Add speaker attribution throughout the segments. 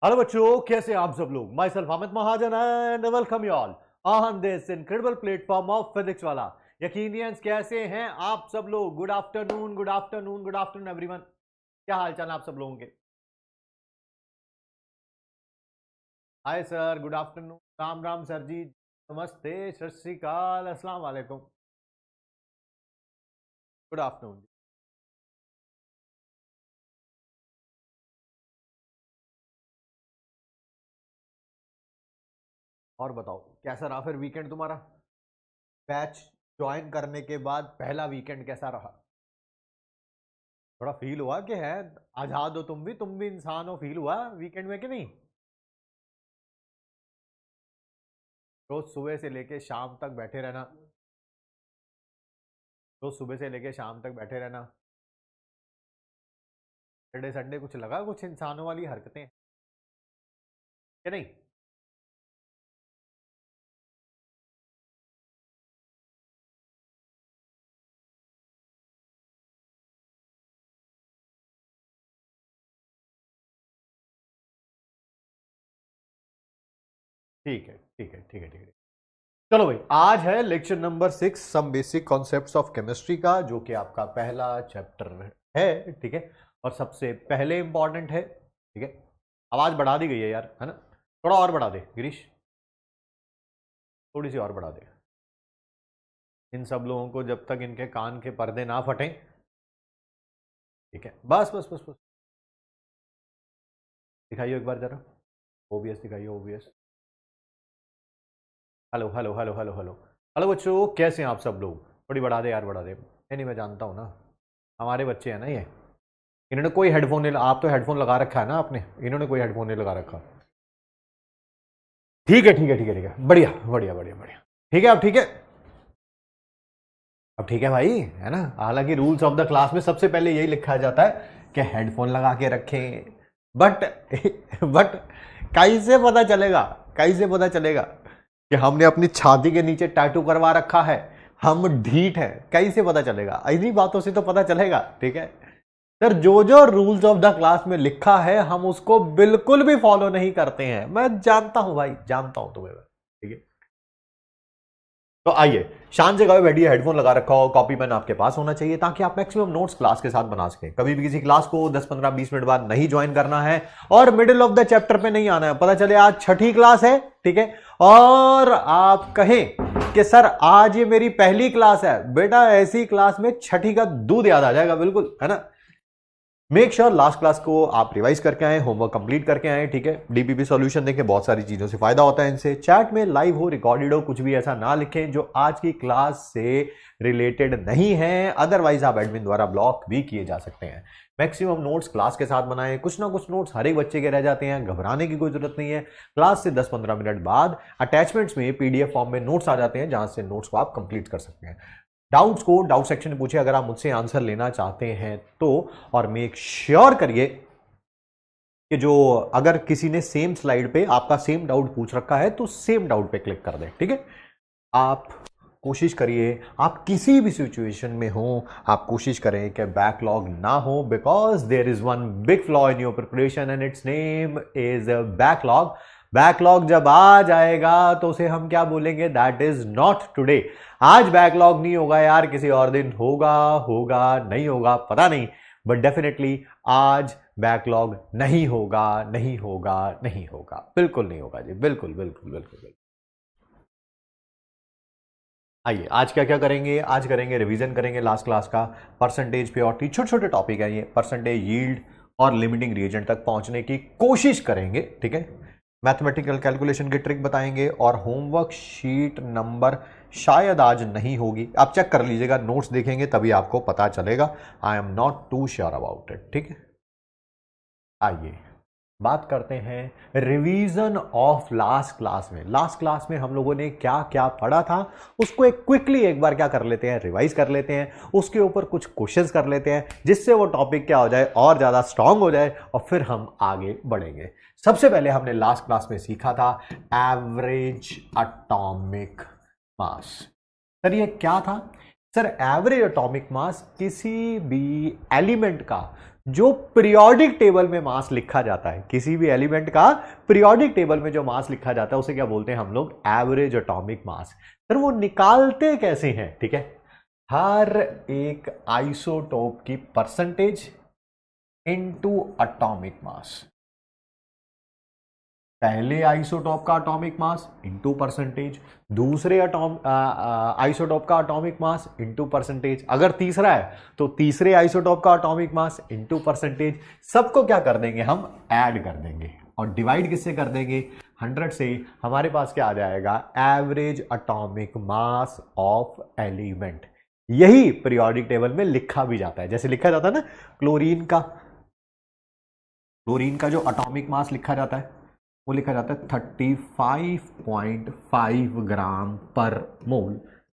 Speaker 1: Hello बच्चों, कैसे हैं आप सब लोग। Myself Amit Mahajan and welcome you all on this incredible platform of physics वाला। यकीनियंस कैसे हैं आप सब लोग। Good afternoon, good afternoon, good afternoon everyone. क्या हाल चाल आप सब लोगों के। Hi sir, good afternoon. Ram Ram sir ji, नमस्ते, सत श्री अकाल, अस्सलाम वालेकुम। Good afternoon. और बताओ कैसा रहा फिर वीकेंड तुम्हारा। बैच ज्वाइन करने के बाद पहला वीकेंड कैसा रहा। थोड़ा फील हुआ कि है आजाद हो, तुम भी इंसान हो, फील हुआ वीकेंड में कि नहीं। रोज सुबह से लेके शाम तक बैठे रहना, रोज सुबह से लेके शाम तक बैठे रहना। सैटरडे संडे कुछ लगा, कुछ इंसानों वाली हरकतें कि नहीं। ठीक है, ठीक है, ठीक है, ठीक है। चलो भाई, आज है lecture number 6, some basic concepts of chemistry का, जो कि आपका पहला चैप्टर है। ठीक है, और सबसे पहले इंपॉर्टेंट है। ठीक है, आवाज बढ़ा दी गई है यार, है ना। थोड़ा और बढ़ा दे गिरीश, थोड़ी सी और बढ़ा दे। इन सब लोगों को जब तक इनके कान के पर्दे ना फटें। ठीक है, बस बस बस बस। दिखाइए एक बार जरा, ओबीएस दिखाइए, OBS. Hello hello hello hello hello. Hello बच्चों, कैसे हैं आप सब लोग। थोड़ी बढ़ा दे यार, बढ़ा दे। नहीं मैं जानता हूँ ना, हमारे बच्चे हैं ना ये। इन्होंने कोई हेडफोन नहीं, आप तो हेडफोन लगा रखा है ना आपने, इन्होंने कोई हेडफोन नहीं लगा रखा। ठीक है, ठीक है, ठीक है, ठीक है, बढ़िया बढ़िया बढ़िया बढ़िया। ठीक है, अब ठीक है। अब ठीक है भाई, है ना। हालांकि रूल्स ऑफ द क्लास में सबसे पहले यही लिखा जाता है कि हेडफोन लगा के रखें। बट बट कैसे पता चलेगा, कैसे पता चलेगा कि हमने अपनी छाती के नीचे टैटू करवा रखा है, हम ढीठ है। कैसे पता चलेगा, इन्हीं बातों से तो पता चलेगा। ठीक है सर, जो जो रूल्स ऑफ द क्लास में लिखा है हम उसको बिल्कुल भी फॉलो नहीं करते हैं। मैं जानता हूं भाई, जानता हूं तुम्हें। ठीक है, तो आइए शांत जगह बैठिए, हेडफोन लगा रखा हो, कॉपी पेन आपके पास होना चाहिए, ताकि आप मैक्सिमम नोट्स क्लास के साथ बना सकें। कभी भी किसी क्लास को 10 15 20 मिनट बाद नहीं ज्वाइन करना है, और मिडिल ऑफ द चैप्टर पे नहीं आना है। पता चले आज छठी क्लास है, ठीक है, और आप कहें कि सर आज ये मेरी पहली क्लास है। बेटा ऐसी क्लास में छठी का दूध याद आ जाएगा, बिल्कुल, है ना। मेक श्योर लास्ट क्लास को आप रिवाइज करके आए, होमवर्क कंप्लीट करके आए। ठीक है, डीपीपी सॉल्यूशन देखें, बहुत सारी चीजों से फायदा होता है इनसे। चैट में लाइव हो, रिकॉर्डेड हो, कुछ भी ऐसा ना लिखें जो आज की क्लास से रिलेटेड नहीं है, अदरवाइज आप एडमिन द्वारा ब्लॉक भी किए जा सकते हैं। मैक्सिमम नोट्स क्लास के साथ बनाएं, कुछ ना कुछ नोट्स हर एक बच्चे के रह जाते हैं, घबराने की कोई जरूरत नहीं है। क्लास से 10-15 मिनट बाद अटैचमेंट्स में पीडीएफ फॉर्म में नोट्स आ जाते हैं, जहां से नोट्स को आप कंप्लीट कर सकते हैं। डाउट्स को डाउट सेक्शन में पूछे, अगर आप मुझसे आंसर लेना चाहते हैं तो। और मेक श्योर करिए कि जो अगर किसी ने सेम स्लाइड पे आपका सेम डाउट पूछ रखा है तो सेम डाउट पे क्लिक कर दें। ठीक है, आप कोशिश करिए, आप किसी भी सिचुएशन में हो, आप कोशिश करें कि बैकलॉग ना हो, because there is one big flaw in your preparation and its name is backlog. Backlog जब आ जाएगा तो उसे हम क्या बोलेंगे, दैट इज नॉट टुडे। आज बैकलॉग नहीं होगा यार, किसी और दिन होगा, होगा नहीं होगा पता नहीं, बट डेफिनेटली आज बैकलॉग नहीं होगा, नहीं होगा, नहीं होगा, बिल्कुल नहीं होगा जी, बिल्कुल बिल्कुल बिल्कुल बिल्कुल। आइए आज क्या क्या करेंगे, आज करेंगे रिवीजन करेंगे लास्ट क्लास का। परसेंटेज प्योरिटी, छोटे छोटे टॉपिक है ये, परसेंटेज, यील्ड और लिमिटिंग रिएजेंट तक पहुंचने की कोशिश करेंगे। ठीक है, मैथमेटिकल कैलकुलेशन की ट्रिक बताएंगे, और होमवर्क शीट नंबर शायद आज नहीं होगी, आप चेक कर लीजिएगा, नोट्स देखेंगे तभी आपको पता चलेगा। I am not too sure about it. ठीक है, आइए बात करते हैं रिवीजन ऑफ लास्ट क्लास में। लास्ट क्लास में हम लोगों ने क्या क्या पढ़ा था उसको एक क्विकली एक बार क्या कर लेते हैं, रिवाइज कर लेते हैं, उसके ऊपर कुछ क्वेश्चंस कर लेते हैं, जिससे वो टॉपिक क्या हो जाए, और ज्यादा स्ट्रांग हो जाए, और फिर हम आगे बढ़ेंगे। सबसे पहले हमने लास्ट क्लास में सीखा था एवरेज एटॉमिक मास। सर ये क्या था। सर एवरेज एटॉमिक मास किसी भी एलिमेंट का जो पीरियोडिक टेबल में मास लिखा जाता है, किसी भी एलिमेंट का पीरियोडिक टेबल में जो मास लिखा जाता है उसे क्या बोलते हैं हम लोग? Average atomic mass. सर वो निकालते कैसे हैं? ठीक है, हर एक आइसोटोप की परसेंटेज इनटू एटॉमिक मास। पहले आइसोटोप का एटॉमिक मास इनटू परसेंटेज, दूसरे आइसोटोप का एटॉमिक मास इनटू परसेंटेज, अगर तीसरा है तो तीसरे आइसोटोप का एटॉमिक मास इनटू परसेंटेज। सबको क्या कर देंगे? हम ऐड कर देंगे और डिवाइड किससे कर देंगे? 100 से। हमारे पास क्या आ जाएगा? Average atomic mass of element. यही पीरियोडिक टेबल में लिखा भी जाता है, जैसे लिखा जाता है ना क्लोरीन का जो एटॉमिक मास लिखा जाता है वो लिखा जाता है 35.5 ग्राम पर मोल।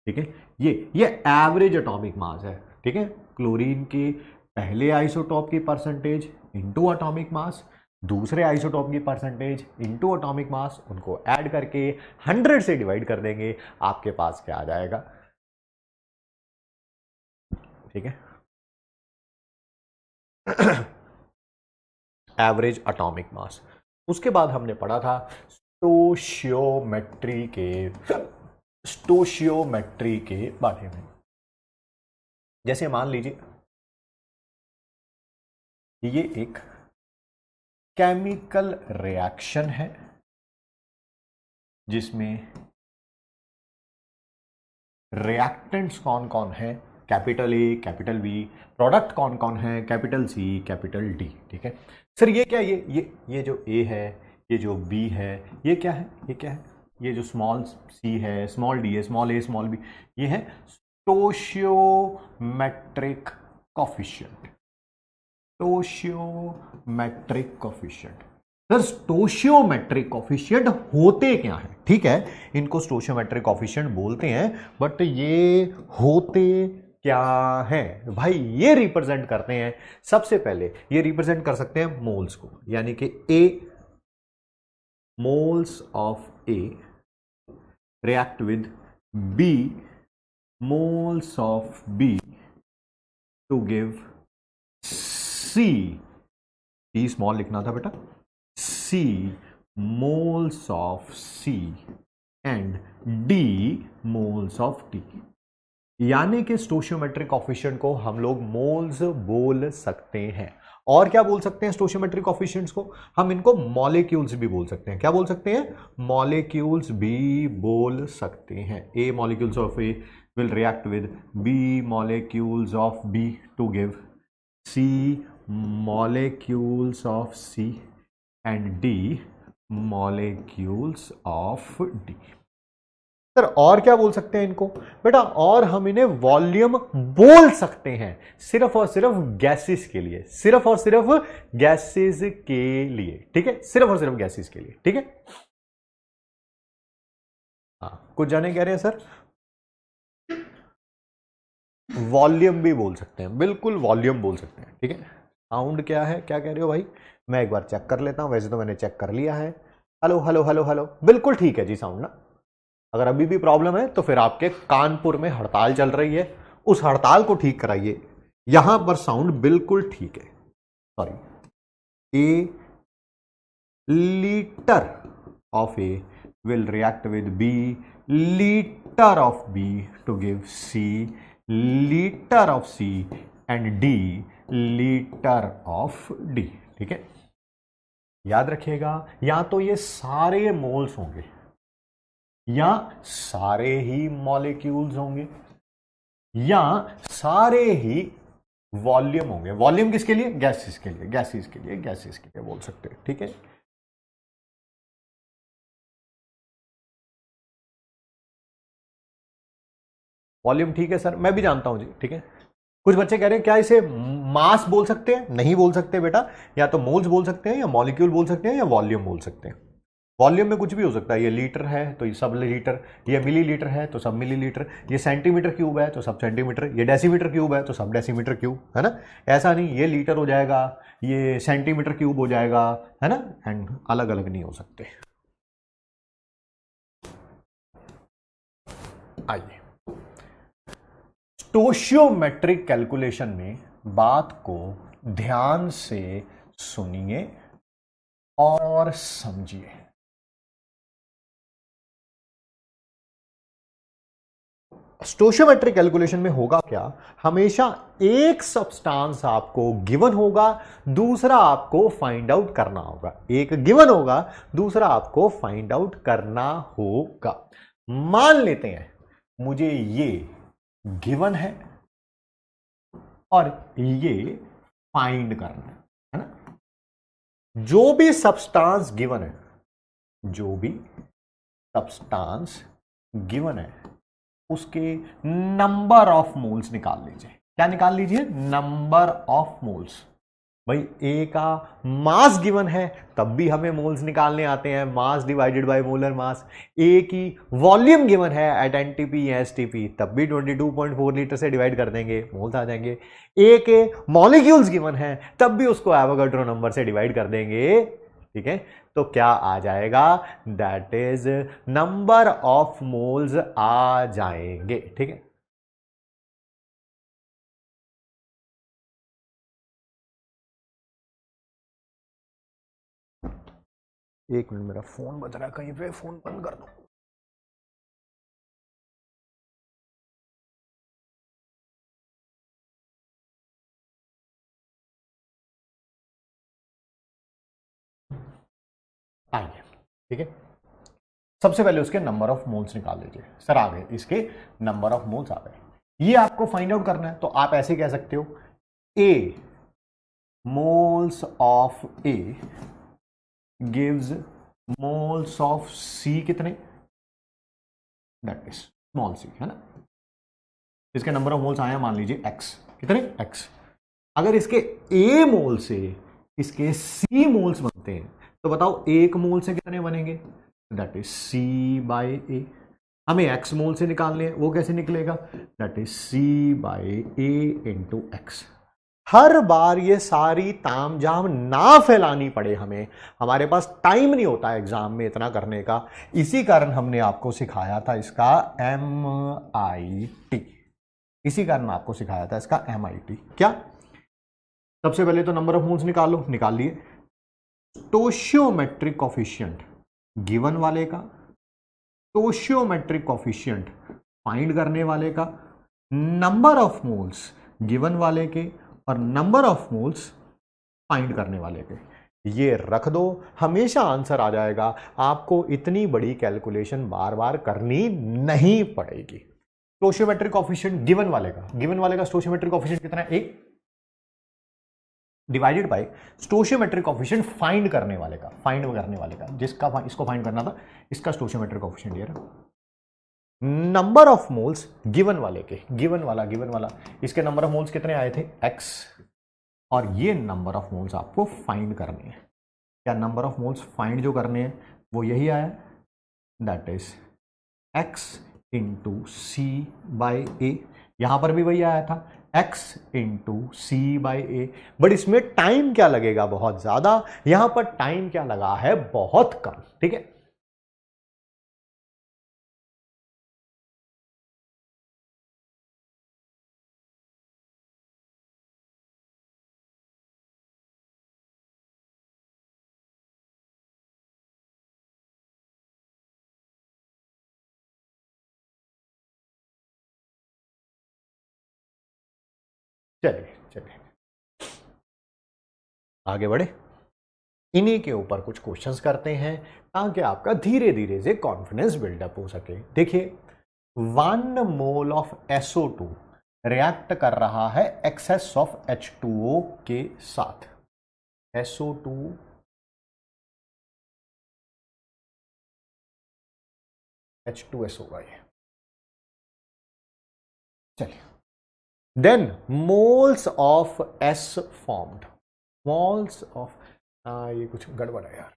Speaker 1: ठीक है, ये एवरेज एटॉमिक मास है। ठीक है, क्लोरीन के पहले आइसोटॉप की परसेंटेज इनटू एटॉमिक मास, दूसरे आइसोटॉप की परसेंटेज इनटू एटॉमिक मास, उनको ऐड करके 100 से डिवाइड कर देंगे, आपके पास क्या आ जाएगा? ठीक है, एवरेज एटॉमिक मास। उसके बाद हमने पढ़ा था स्टोशियोमेट्री के बारे में। जैसे मान लीजिए ये एक केमिकल रिएक्शन है जिसमें रिएक्टेंट्स कौन कौन है? Capital A, capital B. Product कौन कौन है? Capital C, capital D. ठीक है सर, ये क्या? ये जो ए है, ये जो बी है, ये क्या है? ये क्या है? ये जो स्मॉल सी है, स्मॉल डी है, स्मॉल ए, स्मॉल बी, ये है stoichiometric coefficient. Stoichiometric coefficient. Sir stoichiometric coefficient होते क्या है? ठीक है, इनको स्टोशियोमेट्रिक कोफिशिएंट बोलते हैं, बट ये होते क्या है भाई? ये रिप्रेजेंट करते हैं, सबसे पहले ये रिप्रेजेंट कर सकते हैं मोल्स को, यानी कि A, moles of A react with B, moles of B to give C. T small लिखना था बेटा। C moles of C and D moles of T. यानी कि स्टोशियोमेट्रिक कोफिशिएंट को हम लोग मोल्स बोल सकते हैं। और क्या बोल सकते हैं स्टोशियोमेट्रिक कोफिशिएंट्स को? हम इनको मॉलिक्यूल्स भी बोल सकते हैं। क्या बोल सकते हैं? मॉलिक्यूल्स भी बोल सकते हैं। A molecules of A will react with B molecules of B to give C molecules of C and D molecules of D। Sir और क्या बोल सकते हैं इनको बेटा? और हम इन्हें वॉल्यूम बोल सकते हैं, सिर्फ और सिर्फ गैसेस के लिए, सिर्फ और सिर्फ गैसेस के लिए। ठीक है, सिर्फ और सिर्फ गैसेस के लिए। ठीक है, हाँ कुछ जाने कह रहे हैं सर? वॉल्यूम भी बोल सकते हैं, बिल्कुल वॉल्यूम बोल सकते हैं। ठीक है, साउंड क्या है? क्या कह रहे हो भाई? मैं एक बार चेक कर लेता हूं, वैसे तो मैंने चेक कर लिया है। हेलो हेलो हेलो हेलो, बिल्कुल ठीक है जी साउंड ना। अगर अभी भी प्रॉब्लम है तो फिर आपके कानपुर में हड़ताल चल रही है, उस हड़ताल को ठीक कराइए। यहां पर साउंड बिल्कुल ठीक है। Sorry, A litre of A will react with B litre of B to give C litre of C and D litre of D. ठीक है, याद रखिएगा, या तो ये सारे मोल्स होंगे या सारे ही मॉलिक्यूल्स होंगे या सारे ही वॉल्यूम होंगे। वॉल्यूम किसके लिए? गैसेस के लिए, गैसेस के लिए, गैसेस के लिए बोल सकते हैं। ठीक है, वॉल्यूम ठीक है सर, मैं भी जानता हूं जी। ठीक है, कुछ बच्चे कह रहे हैं क्या इसे मास बोल सकते हैं? नहीं बोल सकते बेटा, या तो मोल्स बोल सकते हैं या मॉलिक्यूल बोल सकते हैं या वॉल्यूम बोल सकते हैं। वॉल्यूम में कुछ भी हो सकता है। ये लीटर है तो ये सब लीटर, ये मिलीलीटर है तो सब मिलीलीटर, ये सेंटीमीटर क्यूब है तो सब सेंटीमीटर, ये डेसीमीटर क्यूब है तो सब डेसीमीटर क्यूब, है ना? ऐसा नहीं ये लीटर हो जाएगा, ये सेंटीमीटर क्यूब हो जाएगा, है ना? एंड अलग अलग नहीं हो सकते। आइए, स्टोशियोमेट्रिक कैलकुलेशन में बात को ध्यान से सुनिए और समझिए। स्टोशियोमेट्रिक कैलकुलेशन में होगा क्या, हमेशा एक सब्सटेंस आपको गिवन होगा, दूसरा आपको फाइंड आउट करना होगा। एक गिवन होगा, दूसरा आपको फाइंड आउट करना होगा। मान लेते हैं मुझे ये गिवन है और ये फाइंड करना है ना। जो भी सब्सटेंस गिवन है, जो भी सब्सटेंस गिवन है, उसके नंबर ऑफ मोल्स निकाल लीजिए। क्या निकाल लीजिए? Number of moles. भाई ए का मास गिवन है, तब भी हमें मोल्स निकालने आते हैं, mass divided by molar mass. A की वॉल्यूम गिवन है एट एनटीपी या एसटीपी, तब भी 22.4 लीटर से डिवाइड कर देंगे, मोल्स आ जाएंगे। ए के मॉलिक्यूल्स गिवन है, तब भी उसको एवोगाड्रो नंबर से डिवाइड कर देंगे। ठीक है, तो क्या आ जाएगा? That is number of moles आ जाएंगे। ठीक है, एक मिनट, मेरा फोन बज रहा है कहीं पे, फोन बंद कर दो। आइए, ठीक है, सबसे पहले उसके नंबर ऑफ मोल्स निकाल लीजिए। सर आ गए, इसके नंबर ऑफ मोल्स आ गए। ये आपको फाइंड आउट करना है, तो आप ऐसे कह सकते हो A moles of A gives moles of C कितने, दैट इज स्मॉल सी, है ना। इसके नंबर ऑफ मोल्स आए मान लीजिए एक्स, कितने, एक्स। अगर इसके ए मोल से इसके सी मोल्स बनते हैं, तो बताओ एक मोल से कितने बनेंगे, that is C by A. हमें एक्स मोल से निकालने हैं, वो कैसे निकलेगा, that is C by A into X. हर बार ये सारी तामझाम ना फैलानी पड़े हमें, हमारे पास टाइम नहीं होता एग्जाम में इतना करने का, इसी कारण हमने आपको सिखाया था इसका MIT। इसी कारण आपको सिखाया था इसका MIT। क्या? सबसे पहले तो नंबर ऑफ मोल्स निकालो, निकाल लिए। स्टोशियोमेट्रिक कॉफिशिएंट गिवन वाले का, स्टोशियोमेट्रिक कॉफिशिएंट फाइंड करने वाले का, नंबर ऑफ मोल्स गिवन वाले के और नंबर ऑफ मोल्स फाइंड करने वाले के, ये रख दो, हमेशा आंसर आ जाएगा। आपको इतनी बड़ी कैलकुलेशन बार बार करनी नहीं पड़ेगी। स्टोशियोमेट्रिक कॉफिशिएंट गिवन वाले का, गिवन वाले का स्टोशियोमेट्रिक कॉफिशिएंट कितना है, एक, divided by stoichiometric coefficient find करने वाले का, फाइंड करने वाले का, जिसका इसको फाइंड करना था, इसका स्टोशियोमेट्रिक कॉफिशिएंट ये रहा। नंबर ऑफ मोल्स गिवन वाले के, गिवन वाला, इसके नंबर ऑफ मोल्स कितने आए थे, एक्स, और ये नंबर ऑफ मोल्स आपको फाइंड करने हैं। क्या नंबर ऑफ मोल्स फाइंड जो करने हैं वो यही आया, that is X into C by A. यहां पर भी वही आया था, x into C by A. But इसमें टाइम क्या लगेगा, बहुत ज्यादा, यहां पर टाइम क्या लगा है, बहुत कम। ठीक है, चलिए चलिए आगे बढ़े, इन्हीं के ऊपर कुछ क्वेश्चंस करते हैं ताकि आपका धीरे धीरे से कॉन्फिडेंस बिल्डअप हो सके। देखिए, 1 मोल ऑफ SO2 रिएक्ट कर रहा है एक्सेस ऑफ H2O के साथ। SO2 H2S होगा ये। चलिए, then moles of S formed, moles of, ये कुछ गड़बड़ है यार,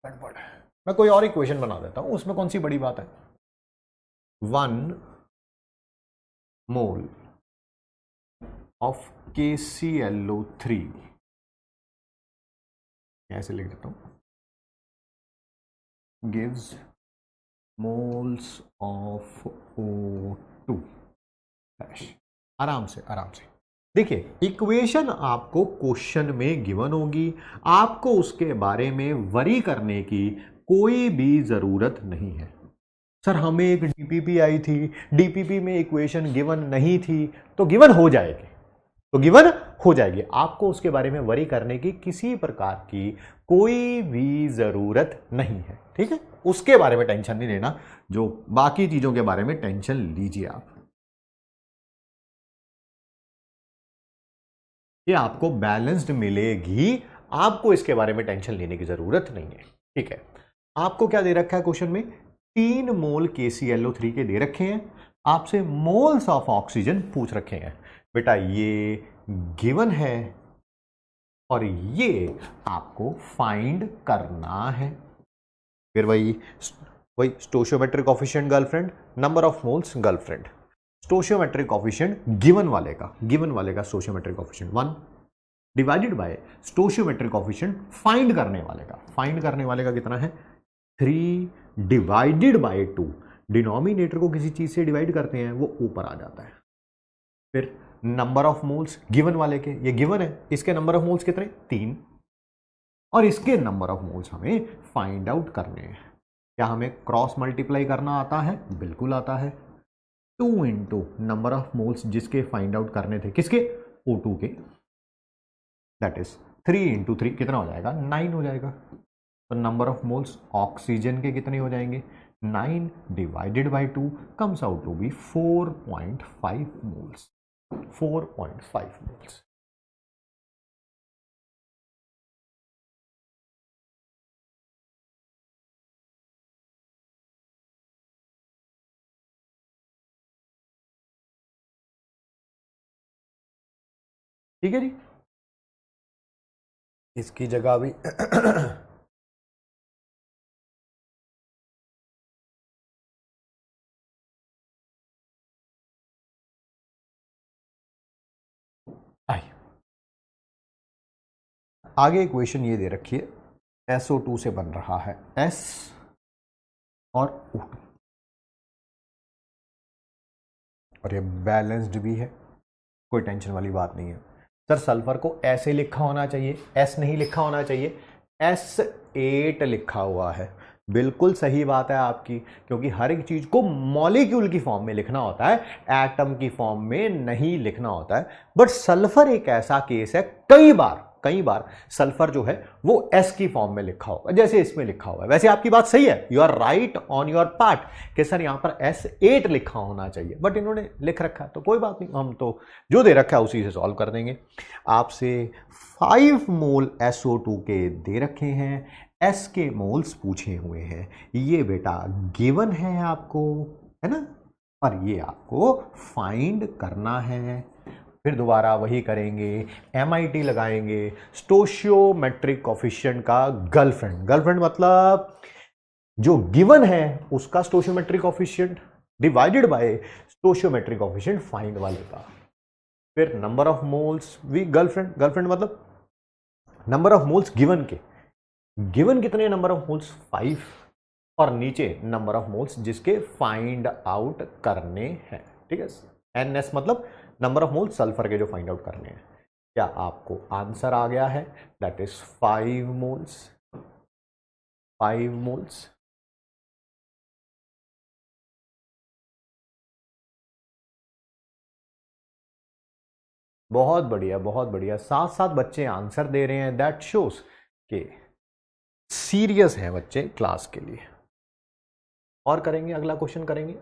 Speaker 1: गड़बड़ है। मैं कोई और इक्वेशन बना देता हूं, उसमें कौन सी बड़ी बात है। 1 मोल ऑफ KClO3, ऐसे लिख देता हूं, गिव्स मोल्स ऑफ O2 आराम से आराम से। देखिए इक्वेशन आपको क्वेश्चन में गिवन होगी, आपको उसके बारे में वरी करने की कोई भी जरूरत नहीं है। सर हमें एक डीपीपी आई थी, डीपीपी में इक्वेशन गिवन नहीं थी, तो गिवन हो जाएगी, तो गिवन हो जाएगी, आपको उसके बारे में वरी करने की किसी प्रकार की कोई भी जरूरत नहीं है। ठीक है, उसके बारे में टेंशन नहीं लेना, जो बाकी चीजों के बारे में टेंशन लीजिए आप। ये आपको बैलेंस्ड मिलेगी, आपको इसके बारे में टेंशन लेने की जरूरत नहीं है। ठीक है, आपको क्या दे रखा है क्वेश्चन में, 3 मोल KClO3 के दे रखे हैं, आपसे मोल्स ऑफ ऑक्सीजन पूछ रखे हैं। बेटा ये गिवन है और ये आपको फाइंड करना है। फिर वही stoichiometric coefficient girlfriend, number of moles girlfriend, stoichiometric coefficient given वाले का stoichiometric coefficient 1 divided by stoichiometric coefficient find करने वाले का कितना है 3 डिवाइडेड बाय 2। डिनोमिनेटर को किसी चीज से डिवाइड करते हैं वो ऊपर आ जाता है। फिर नंबर ऑफ मोल्स गिवन वाले के, ये गिवन है, इसके नंबर ऑफ मोल्स कितने 3 और इसके नंबर ऑफ मोल्स हमें फाइंड आउट करने हैं। क्या हमें क्रॉस मल्टीप्लाई करना आता है, बिल्कुल आता है। 2 इंटू नंबर ऑफ मोल्स जिसके फाइंड आउट करने थे, किसके O2 के, दैट इज 3 इंटू 3 कितना हो जाएगा 9 हो जाएगा। तो नंबर ऑफ मोल्स ऑक्सीजन के कितने हो जाएंगे 9 divided by 2 comes out to be 4.5 moles, 4.5 moles. ठीक है जी, इसकी जगह भी आई। आगे इक्वेशन ये दे रखी है, SO2 से बन रहा है S और O2 और ये बैलेंस्ड भी है, कोई टेंशन वाली बात नहीं है। सर सल्फर को ऐसे लिखा होना चाहिए, S नहीं लिखा होना चाहिए, S8 लिखा हुआ है। बिल्कुल सही बात है आपकी, क्योंकि हर एक चीज को मॉलिक्यूल की फॉर्म में लिखना होता है, एटम की फॉर्म में नहीं लिखना होता है। बट सल्फर एक ऐसा केस है, कई बार सल्फर जो है वो S की फॉर्म में लिखा होगा, जैसे इसमें लिखा हुआ है। वैसे आपकी बात सही है, you are right on your part कि सर यहां पर S8 लिखा होना चाहिए, बट इन्होंने लिख रखा है तो कोई बात नहीं, हम तो जो दे रखा है उसी से सॉल्व कर देंगे। आपसे 5 मोल SO2 के दे रखे हैं, S के मोल्स पूछे हुए हैं, ये बेटा गिवन है आपको, है ना, और ये आपको फाइंड करना है। फिर दोबारा वही करेंगे, MIT लगाएंगे, स्टोशियोमेट्रिक कोफिशिएंट का गर्लफ्रेंड मतलब जो गिवन है उसका stoichiometric coefficient divided by stoichiometric coefficient find वाले का। फिर नंबर ऑफ मोल्स भी गर्लफ्रेंड मतलब नंबर ऑफ मोल्स गिवन के, गिवन कितने नंबर ऑफ मोल्स 5 और नीचे नंबर ऑफ मोल्स जिसके फाइंड आउट करने हैं। ठीक है, NS मतलब नंबर ऑफ मोल्स सल्फर के जो फाइंड आउट करने हैं। क्या आपको आंसर आ गया है, दैट इज 5 मोल्स, 5 मोल्स। बहुत बढ़िया, बहुत बढ़िया, साथ साथ बच्चे आंसर दे रहे हैं, दैट शोज के सीरियस है बच्चे क्लास के लिए। और करेंगे, अगला क्वेश्चन करेंगे,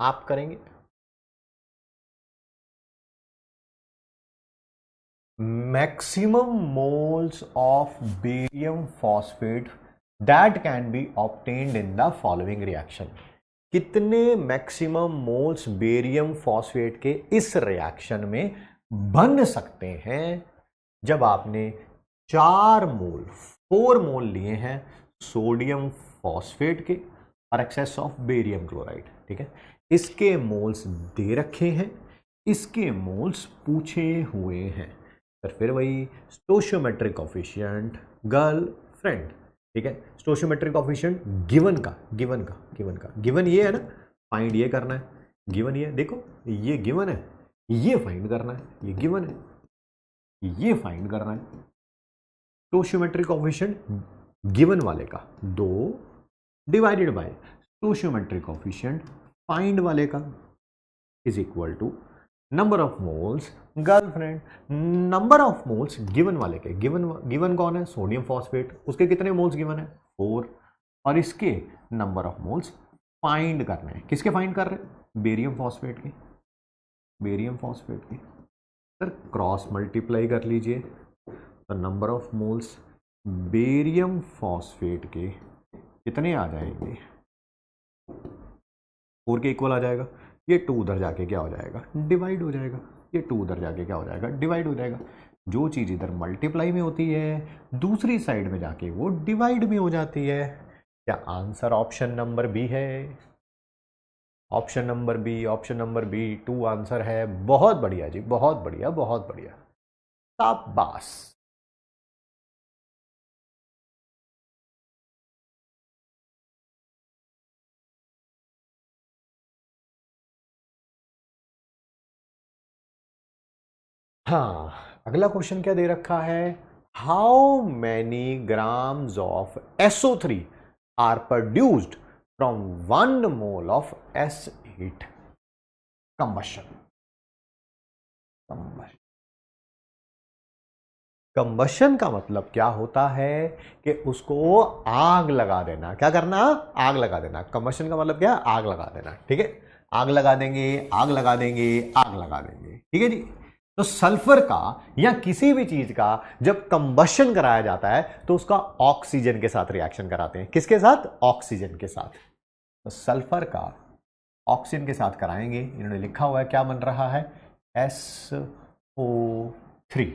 Speaker 1: आप करेंगे। Maximum moles of barium phosphate that can be obtained in the following reaction. कितने मैक्सिमम मोल्स बेरियम फॉस्फेट के इस रिएक्शन में बन सकते हैं जब आपने 4 मोल लिए हैं सोडियम फॉस्फेट के और एक्सेस ऑफ बेरियम क्लोराइड। ठीक है, इसके मोल्स दे रखे हैं, इसके मोल्स पूछे हुए हैं। फिर वही स्टोशियोमेट्रिक कोफिशिएंट गर्लफ्रेंड। ठीक है, स्टोशियोमेट्रिक कोफिशिएंट गिवन ये है ना, फाइंड ये करना है, गिवन ये देखो, ये गिवन है, ये फाइंड करना है, ये गिवन है। ये फाइंड करना है। स्टोइशियोमेट्रिक कोएफिशिएंट गिवन वाले का 2 divided by stoichiometric coefficient find वाले का is equal to number of moles girlfriend, number of moles given वाले के, गिवन कौन है, सोडियम फॉस्फेट, उसके कितने मोल्स गिवन है 4, और इसके नंबर ऑफ मोल्स फाइंड करने हैं। किसके फाइंड कर रहे हैं, बेरियम फॉस्फेट के, बेरियम फॉस्फेट के। सर क्रॉस मल्टीप्लाई कर लीजिए तो number of moles barium phosphate के कितने आ जाएंगे, 4 के इक्वल आ जाएगा। ये 2 उधर जाके क्या हो जाएगा, डिवाइड हो जाएगा। ये 2 उधर जाके क्या हो जाएगा, डिवाइड हो जाएगा। जो चीज़ इधर मल्टीप्लाई में होती है दूसरी साइड में जाके वो डिवाइड में हो जाती है। क्या आंसर ऑप्शन नंबर बी है, option number B, option number B 2 answer है। बहुत बढ़िया जी, बहुत बढ़िया, बहुत बढ़िया, शाबाश। हाँ, अगला क्वेश्चन क्या दे रखा है, how many grams of SO3 are produced from 1 mole of S8 combustion. Combustion का मतलब क्या होता है कि उसको आग लगा देना। क्या करना, आग लगा देना। कंबशन का मतलब क्या, आग लगा देना। ठीक है, आग लगा देंगे, आग लगा देंगे, आग लगा देंगे। ठीक है जी। तो सल्फर का या किसी भी चीज का जब कंबशन कराया जाता है तो उसका ऑक्सीजन के साथ रिएक्शन कराते हैं। किसके साथ, ऑक्सीजन के साथ। तो सल्फर का ऑक्सीजन के साथ कराएंगे। इन्होंने लिखा हुआ है क्या बन रहा है, SO3,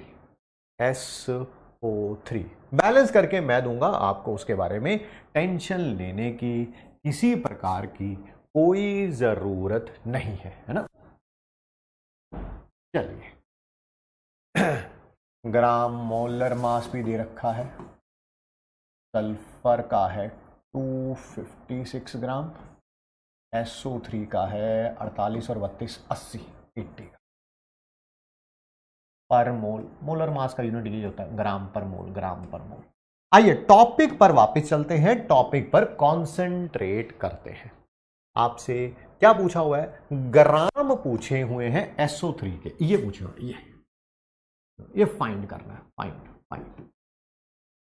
Speaker 1: SO3। बैलेंस करके मैं दूंगा आपको, उसके बारे में टेंशन लेने की किसी प्रकार की कोई जरूरत नहीं है ना। चलिए, ग्राम मोलर मास भी दे रखा है। सल्फर का है 256 ग्राम, SO3 का है 48 और 32 80 80 पर मोल। मोलर मास का यूनिट यही होता है, ग्राम पर मोल, ग्राम पर मोल। आइए टॉपिक पर वापस चलते हैं, टॉपिक पर कंसंट्रेट करते हैं। आपसे क्या पूछा हुआ है, ग्राम पूछे हुए हैं SO3 के, ये पूछे हुए, ये फाइंड करना है, find find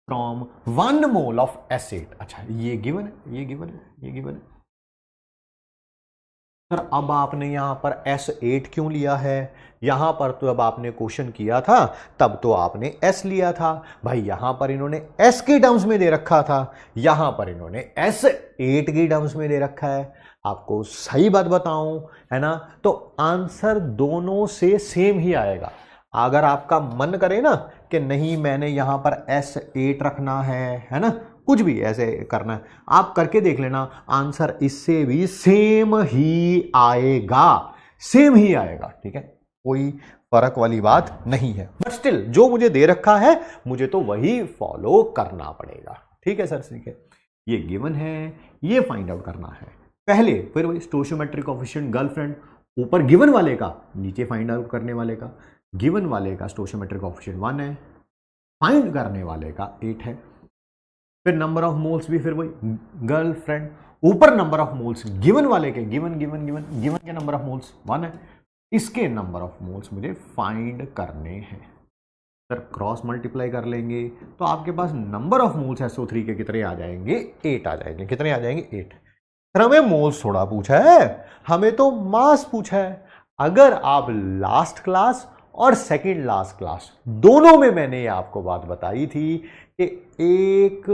Speaker 1: from 1 mole of S8। अच्छा ये गिवन है, ये गिवन है, ये गिवन है। सर अब आपने यहां पर S8 क्यों लिया है, यहां पर तो अब आपने क्वेश्चन किया था तब तो आपने S लिया था भाई। यहां पर इन्होंने S के टर्म्स में दे रखा था, यहां पर इन्होंने S8 की टर्म्स में दे रखा है। आपको सही बात बताऊं है ना, तो आंसर दोनों से सेम ही आएगा। अगर आपका मन करे ना कि नहीं मैंने यहां पर S8 रखना है ना, कुछ भी ऐसे करना है, आप करके देख लेना, आंसर इससे भी सेम ही आएगा, सेम ही आएगा। ठीक है, कोई फर्क वाली बात नहीं है। बट स्टिल जो मुझे दे रखा है मुझे तो वही फॉलो करना पड़ेगा। ठीक है सर, ठीक है, ये गिवन है, ये फाइंड आउट करना है पहले, फिर वही स्टोइशियोमेट्रिक कोएफिशिएंट गर्लफ्रेंड ऊपर गिवन वाले का, नीचे फाइंड आउट करने वाले का। गिवन वाले का स्टोइशियोमेट्रिक कोएफिशिएंट 1 है, फाइंड करने वाले का 8 है। फिर नंबर ऑफ मोल्स भी फिर वही गर्लफ्रेंड, ऊपर नंबर ऑफ मोल्स गिवन वाले के, गिवन गिवन गिवन गिवन के नंबर ऑफ मोल्स 1 है, इसके नंबर ऑफ मोल्स मुझे फाइंड करने हैं। सर क्रॉस मल्टीप्लाई कर लेंगे तो आपके पास नंबर ऑफ मोल्स SO3 के कितने आ जाएंगे, 8 आ जाएंगे। कितने आ जाएंगे, 8। सर हमें मोल्स थोड़ा पूछा है, हमें तो मास पूछा है। अगर आप लास्ट क्लास और सेकंड लास्ट क्लास दोनों में मैंने आपको बात बताई थी कि एक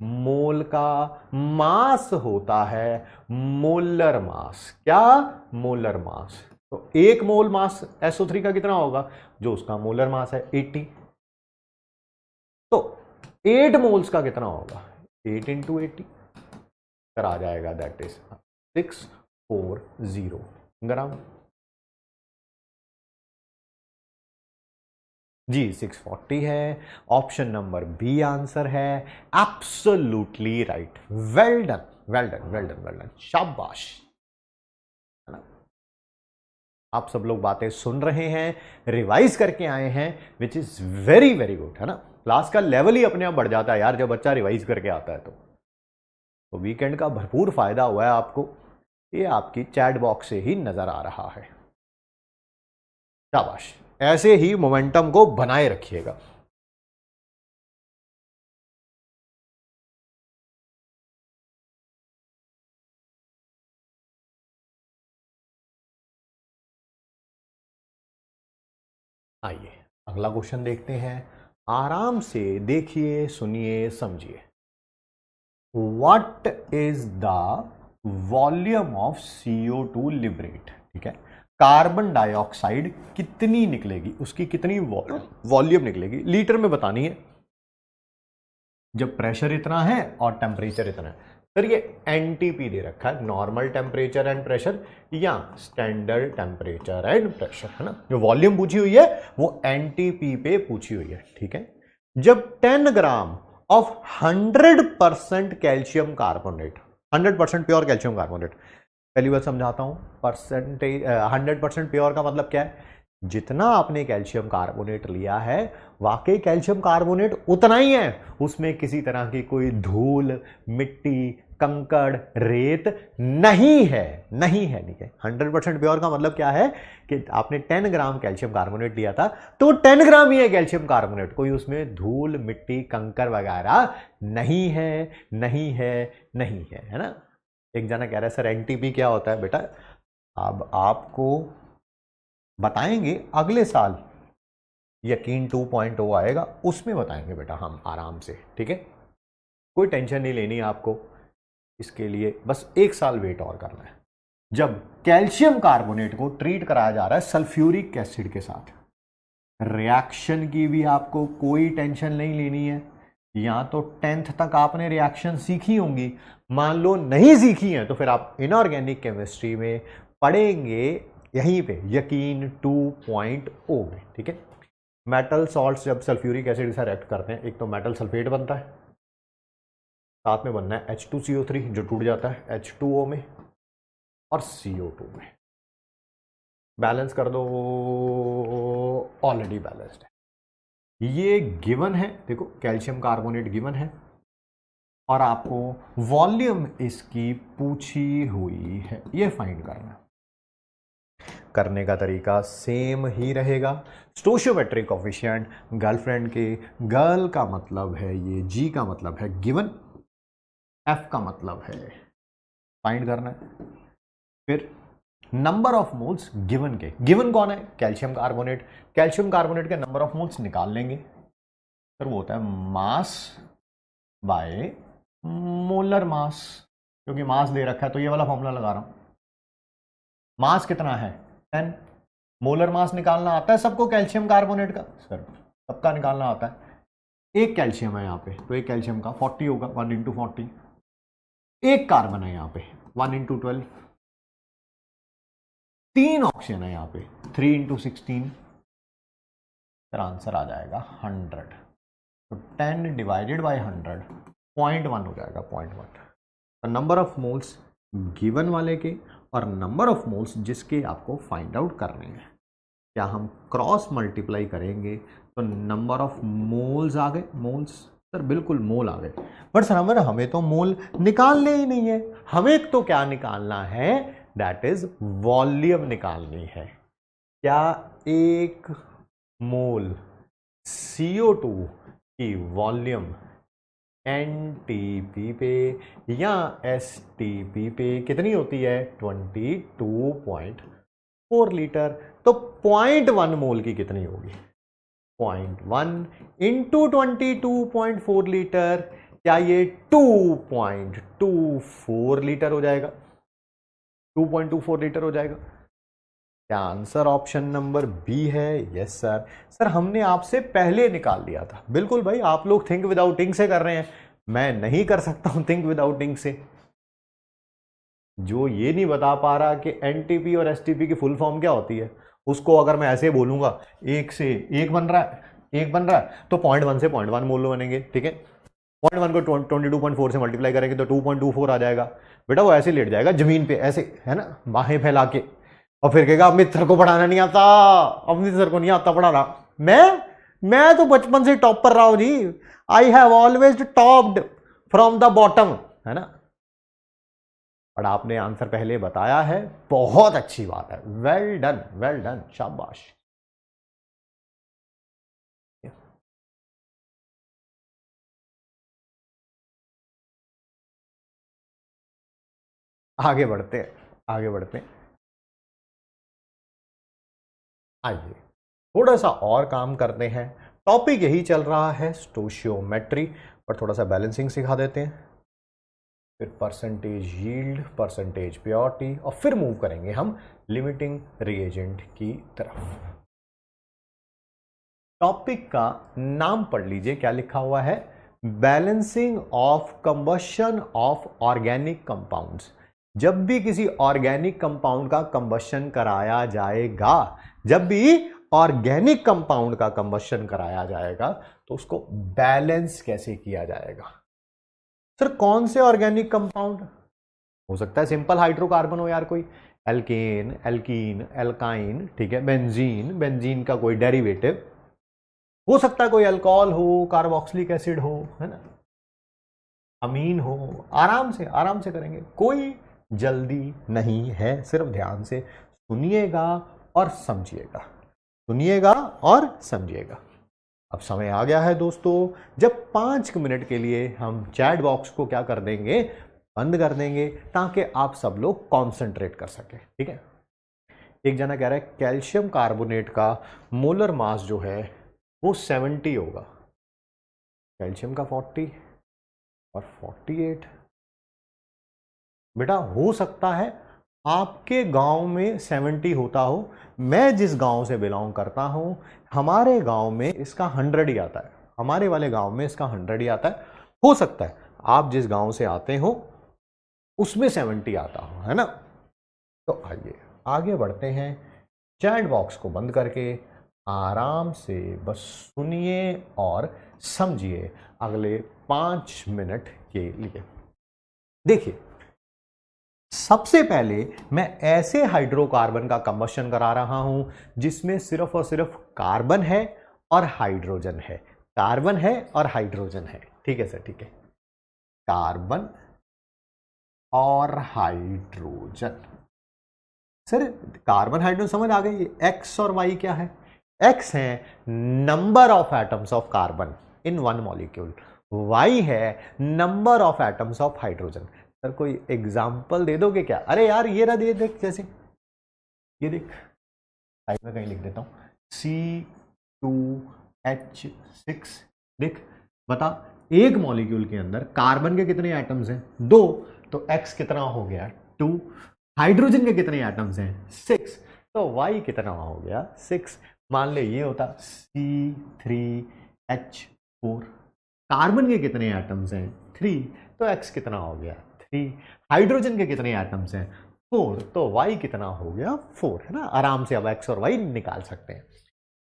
Speaker 1: मोल का मास होता है मोलर मास। क्या, मोलर मास। तो एक मोल मास SO3 का कितना होगा, जो उसका मोलर मास है 80। तो 8 मोल्स का कितना होगा, 8 इंटू 80 कर आ जाएगा, दैट इज 640 ग्राम। जी 640 है, ऑप्शन नंबर बी आंसर है, absolutely right. Well done, well done, well done, well done, शाबाश। आप सब लोग बातें सुन रहे हैं, रिवाइज करके आए हैं, which is very very good, है ना। क्लास का लेवल ही अपने आप बढ़ जाता है यार जब बच्चा रिवाइज करके आता है तो वीकेंड का भरपूर फायदा हुआ है आपको, ये आपकी चैट बॉक्स से ही नजर आ रहा है। शाबाश, ऐसे ही मोमेंटम को बनाए रखिएगा। आइए अगला क्वेश्चन देखते हैं, आराम से देखिए, सुनिए, समझिए। What is the volume of CO2 liberate, ठीक है। कार्बन डाइऑक्साइड कितनी निकलेगी, उसकी कितनी वॉल्यूम निकलेगी, लीटर में बतानी है जब प्रेशर इतना है और टेम्परेचर इतना है। सर ये एनटीपी दे रखा है, नॉर्मल टेम्परेचर एंड प्रेशर या स्टैंडर्ड टेम्परेचर एंड प्रेशर, है ना। जो वॉल्यूम पूछी हुई है वो एनटीपी पे पूछी हुई है, ठीक है। जब 10 gram of 100% calcium carbonate, 100% pure calcium carbonate, पहली बार समझाता हूं, परसेंटेज 100% प्योर का मतलब क्या है, जितना आपने कैल्शियम कार्बोनेट लिया है वाकई कैल्शियम कार्बोनेट उतना ही है, उसमें किसी तरह की कोई धूल, मिट्टी, कंकड़, रेत नहीं है, नहीं है, ठीक है। 100% प्योर का मतलब क्या है कि आपने 10 ग्राम कैल्शियम कार्बोनेट लिया था तो 10 ग्राम ही है कैल्शियम कार्बोनेट, कोई उसमें धूल, मिट्टी, कंकड़ वगैरह नहीं है, नहीं है, नहीं है ना। एक जना कह रहा है सर एनटीपी क्या होता है, बेटा अब आपको बताएंगे अगले साल, यकीन 2.0 आएगा उसमें बताएंगे बेटा हम आराम से, ठीक है। कोई टेंशन नहीं लेनी आपको इसके लिए, बस 1 साल वेट और करना है। जब कैल्शियम कार्बोनेट को ट्रीट कराया जा रहा है सल्फ्यूरिक एसिड के साथ, रिएक्शन की भी आपको कोई टेंशन नहीं लेनी है। या तो 10th तक आपने रिएक्शन सीखी होंगी, मान लो नहीं सीखी है तो फिर आप इनऑर्गेनिक केमिस्ट्री में पढ़ेंगे यहीं पे, यकीन 2.0 में, ठीक है। मेटल सॉल्ट्स जब सल्फ्यूरिक एसिड से रिएक्ट करते हैं, एक तो मेटल सल्फेट बनता है, साथ में बनना है H2CO3 जो टूट जाता है H2O में और CO2 में, बैलेंस कर दो, ऑलरेडी बैलेंस्ड है। ये गिवन है, देखो कैल्शियम कार्बोनेट गिवन है और आपको वॉल्यूम इसकी पूछी हुई है, ये फाइंड करना। करने का तरीका सेम ही रहेगा। स्टोशियोमेट्रिक कोफिशिएंट गर्लफ्रेंड के, गर्ल का मतलब है ये, जी का मतलब है गिवन, एफ का मतलब है फाइंड करना है। फिर नंबर ऑफ मोल्स गिवन के, गिवन कौन है, कैल्शियम कार्बोनेट, कैल्शियम कार्बोनेट के नंबर ऑफ मोल्स निकाल लेंगे, फिर वो होता है मास बाय मोलर मास, क्योंकि मास दे रखा है तो ये वाला फॉर्मूला लगा रहा हूं। मास कितना है 10, मोलर मास निकालना आता है सबको कैल्शियम कार्बोनेट का, सर सबका निकालना आता है। एक कैल्शियम है यहाँ पे तो एक कैल्शियम का 40 होगा, 1 × 40। एक कार्बन है यहाँ पे 1 × 12। 3 ऑक्सीजन है यहाँ पे 3 × 16, फिर आंसर आ जाएगा 100। तो 10 डिवाइडेड बाय 100 0.1 हो जाएगा, 0.1। नंबर ऑफ मोल्स गिवन वाले के और नंबर ऑफ मोल्स जिसके आपको फाइंड आउट करने हैं, क्या हम क्रॉस मल्टीप्लाई करेंगे तो नंबर ऑफ मोल्स आ गए, मोल्स सर बिल्कुल मोल आ गए, बट सर हमें तो मोल निकालने ही नहीं है, हमें तो क्या निकालना है, दैट इज वॉल्यूम निकालनी है। क्या 1 मोल CO2 की वॉल्यूम NTP पे या STP पे कितनी होती है, 22.4 लीटर, तो 0.1 मोल की कितनी होगी, 0.1 इंटू 22.4 लीटर, क्या ये 2.24 लीटर हो जाएगा, 2.24 लीटर हो जाएगा। क्या आंसर ऑप्शन नंबर बी है, यस सर। सर हमने आपसे पहले निकाल लिया था, बिल्कुल भाई, आप लोग थिंक विदाउट इंक से कर रहे हैं, मैं नहीं कर सकता हूं थिंक विदाउट इंक से। जो ये नहीं बता पा रहा कि एनटीपी और एसटीपी की फुल फॉर्म क्या होती है, उसको अगर मैं ऐसे बोलूंगा एक से एक बन रहा है, एक बन रहा है तो 0.1 से 0.1 मोल बनेंगे, ठीक है। 0.1 को 22.4 से मल्टीप्लाई करेंगे तो 2.24 आ जाएगा। बेटा वो ऐसे लेट जाएगा जमीन पे ऐसे, है ना, बाहें फैला के, और फिर कहेगा अमित सर को पढ़ाना नहीं आता, अमित सर को नहीं आता पढ़ाना। मैं तो बचपन से टॉप पर रहा हूं जी, I have always topped from the bottom, है ना। और आपने आंसर पहले बताया है, बहुत अच्छी बात है, वेल डन वेल डन, शाबाश। आगे बढ़ते हैं, आगे बढ़ते हैं। आइए थोड़ा सा और काम करते हैं। टॉपिक यही चल रहा है स्टोशियोमेट्री, और थोड़ा सा बैलेंसिंग सिखा देते हैं, फिर परसेंटेज यील्ड, परसेंटेज प्योरिटी, और फिर मूव करेंगे हम लिमिटिंग रिएजेंट की तरफ। टॉपिक का नाम पढ़ लीजिए, क्या लिखा हुआ है, balancing of combustion of organic compounds. जब भी किसी ऑर्गेनिक कंपाउंड का कंबशन कराया जाएगा, जब भी ऑर्गेनिक कंपाउंड का कंबशन कराया जाएगा, तो उसको बैलेंस कैसे किया जाएगा। सर कौन से ऑर्गेनिक कंपाउंड, हो सकता है सिंपल हाइड्रोकार्बन हो यार, कोई एल्केन, एल्कीन, एल्काइन, ठीक है, बेंजीन, बेंजीन का कोई डेरिवेटिव हो सकता है, कोई अल्कोहल हो, कार्बोक्सिलिक एसिड हो, है ना, अमीन हो। आराम से करेंगे, कोई जल्दी नहीं है, सिर्फ ध्यान से सुनिएगा और समझिएगा, सुनिएगा और समझिएगा। अब समय आ गया है दोस्तों, जब 5 मिनट के लिए हम चैट बॉक्स को क्या कर देंगे, बंद कर देंगे, ताकि आप सब लोग कॉन्सेंट्रेट कर सके, ठीक है। एक जना कह रहा है कैल्शियम कार्बोनेट का मोलर मास जो है वो 70 होगा, कैल्शियम का 40 और 48। बेटा हो सकता है आपके गांव में 70 होता हो, मैं जिस गांव से बिलोंग करता हूं, हमारे गांव में इसका 100 ही आता है, हमारे वाले गांव में इसका 100 ही आता है। हो सकता है आप जिस गांव से आते हो उसमें 70 आता हो, है ना। तो आइए आगे बढ़ते हैं, चैट बॉक्स को बंद करके आराम से बस सुनिए और समझिए अगले 5 मिनट के लिए। देखिए सबसे पहले मैं ऐसे हाइड्रोकार्बन का कंबशन करा रहा हूं जिसमें सिर्फ और सिर्फ कार्बन है और हाइड्रोजन है, कार्बन है और हाइड्रोजन है, ठीक है सर, ठीक है, कार्बन और हाइड्रोजन। सर कार्बन हाइड्रोजन समझ आ गई, एक्स और वाई क्या है, एक्स है number of atoms of carbon in one molecule, Y है number of atoms of hydrogen. Sir कोई एग्जाम्पल दे दोगे क्या, अरे यार ये ना दे देख, जैसे ये देख, साइड में कहीं लिख देता हूं, C2H6, देख बता एक मॉलिक्यूल के अंदर कार्बन के कितने एटम्स हैं, 2, तो X कितना हो गया 2, हाइड्रोजन के कितने एटम्स हैं 6, तो Y कितना हो गया 6। मान ले ये होता C3H4, कार्बन के कितने एटम्स हैं 3, तो X कितना हो गया 3, हाइड्रोजन के कितने एटम्स हैं 4, तो Y कितना हो गया 4, है ना। आराम से अब X और Y निकाल सकते हैं।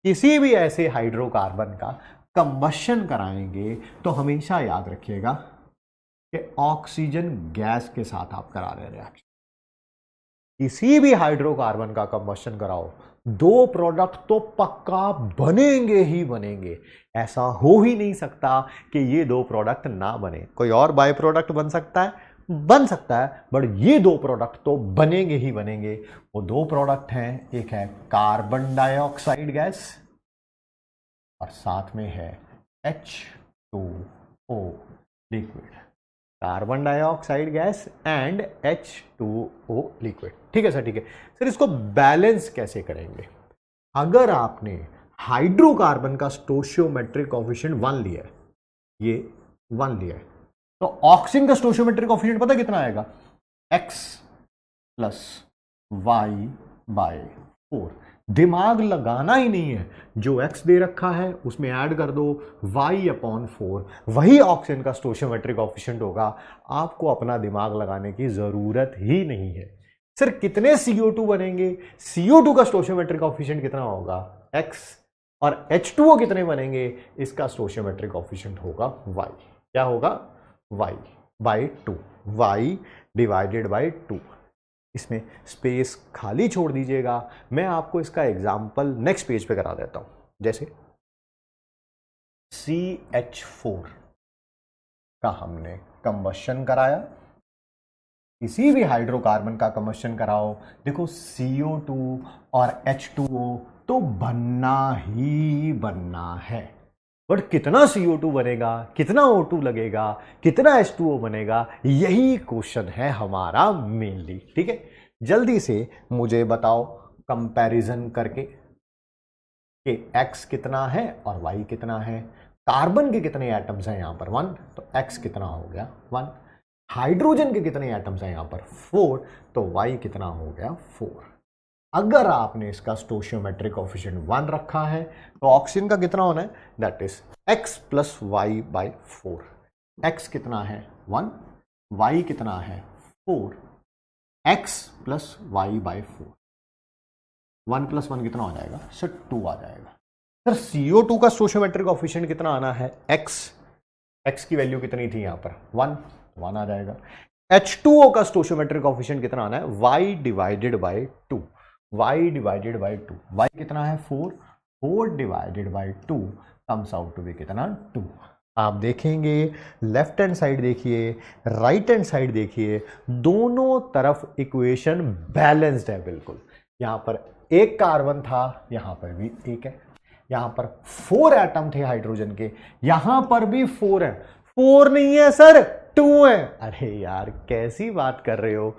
Speaker 1: किसी भी ऐसे हाइड्रोकार्बन का कंबशन कराएंगे तो हमेशा याद रखिएगा कि ऑक्सीजन गैस के साथ आप करा रहे हैं रिएक्शन। किसी भी हाइड्रोकार्बन का कंबशन कराओ, 2 प्रोडक्ट तो पक्का बनेंगे ही बनेंगे, ऐसा हो ही नहीं सकता कि ये 2 प्रोडक्ट ना बने। कोई और बाय प्रोडक्ट बन सकता है, बन सकता है, बट ये 2 प्रोडक्ट तो बनेंगे ही बनेंगे। वो 2 प्रोडक्ट हैं, एक है कार्बन डाइऑक्साइड गैस और साथ में है H2O liquid, carbon dioxide gas and H2O liquid, ठीक है सर, ठीक है सर। इसको बैलेंस कैसे करेंगे, अगर आपने हाइड्रोकार्बन का स्टोशियोमेट्रिक कोएफिशिएंट 1 लिया है, ये 1 लिया है, तो ऑक्सीजन का स्टोशियोमेट्रिक कोएफिशिएंट पता कितना आएगा, X + Y/4। दिमाग लगाना ही नहीं है, जो X दे रखा है उसमें ऐड कर दो Y/4, वही ऑक्सीजन का स्टोशियोमेट्रिक कोएफिशिएंट होगा। आपको अपना दिमाग लगाने की जरूरत ही नहीं है। सर कितने CO2 बनेंगे, CO2 का स्टोशियोमेट्रिक कोएफिशिएंट कितना होगा X, और H2O कितने बनेंगे, इसका स्टोशियोमेट्रिक कोएफिशिएंट होगा Y। क्या होगा Y/2, Y/2। इसमें स्पेस खाली छोड़ दीजिएगा। मैं आपको इसका एग्जाम्पल नेक्स्ट पेज पे करा देता हूं। जैसे CH4 का हमने कंबशन कराया, किसी भी हाइड्रोकार्बन का कंबशन कराओ, देखो CO2 और H2O तो बनना ही बनना है, बट कितना CO2 बनेगा, कितना O2 लगेगा, कितना H2O बनेगा, यही क्वेश्चन है हमारा मेनली। ठीक है, जल्दी से मुझे बताओ कंपैरिजन करके कि X कितना है और Y कितना है। कार्बन के कितने एटम्स हैं यहां पर 1, तो X कितना हो गया 1। हाइड्रोजन के कितने एटम्स हैं यहां पर 4, तो Y कितना हो गया 4। अगर आपने इसका स्टोशियोमेट्रिक कोएफिशिएंट 1 रखा है तो ऑक्सीजन का कितना होना है, that is X plus Y by 4। X कितना है 1, Y कितना है 4, X plus Y by 4। 1 plus 1 कितना हो जाएगा सर 2 आ जाएगा। सर CO2 का स्टोशियोमेट्रिक कोएफिशिएंट कितना आना है X की वैल्यू कितनी थी यहां पर 1 आ जाएगा। H2O का स्टोशियोमेट्रिक कोएफिशिएंट कितना आना है Y divided by 2, y divided by 2। y कितना है 4 divided by 2 comes out to be कितना 2। आप देखेंगे लेफ्ट हैंड साइड देखिए, राइट हैंड साइड देखिए, दोनों तरफ इक्वेशन बैलेंस्ड है बिल्कुल। यहां पर एक कार्बन था, यहां पर भी एक है, यहां पर 4 एटम थे हाइड्रोजन के, यहां पर भी 4 है। 4 नहीं है सर 2 है। अरे यार कैसी बात कर रहे हो,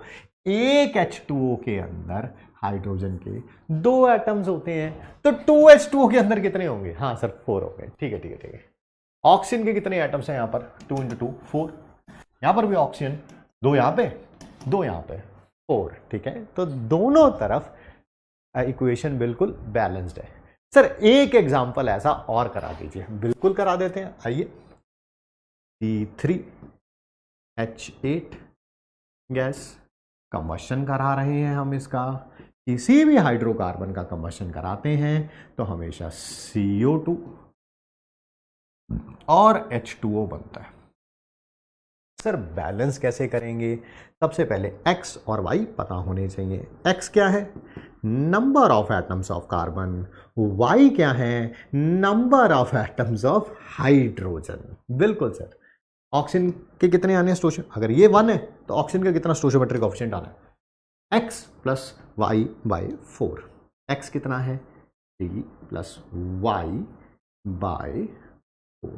Speaker 1: एक H2O के अंदर हाइड्रोजन के 2 एटम्स होते हैं, तो 2H2O के अंदर कितने होंगे, हाँ सर 4 हो गए। ठीक है ठीक है ठीक है। ऑक्सीजन के कितने एटम्स हैं यहां पर 2 × 2 4, यहां पर भी ऑक्सीजन 2 यहां पे 2 यहां पे 4। ठीक है, तो दोनों तरफ इक्वेशन बिल्कुल बैलेंस्ड है। सर एक एग्जांपल ऐसा और करा दीजिए। बिल्कुल करा देते हैं, आइए। C3H8 गैस कंबशन करा रहे हैं हम इसका। किसी भी हाइड्रोकार्बन का कंबशन कराते हैं तो हमेशा CO2 और H2O बनता है। सर बैलेंस कैसे करेंगे, सबसे पहले X और Y पता होने चाहिए। X क्या है, number of atoms of carbon, Y क्या है, number of atoms of hydrogen. बिल्कुल सर, ऑक्सीजन के कितने आने स्टोशियो, अगर ये 1 है तो ऑक्सीजन का कितना स्टोशियोमेट्रिक कोएफिशिएंट आना है X plus Y by 4। X कितना है 3 प्लस Y बाई 4।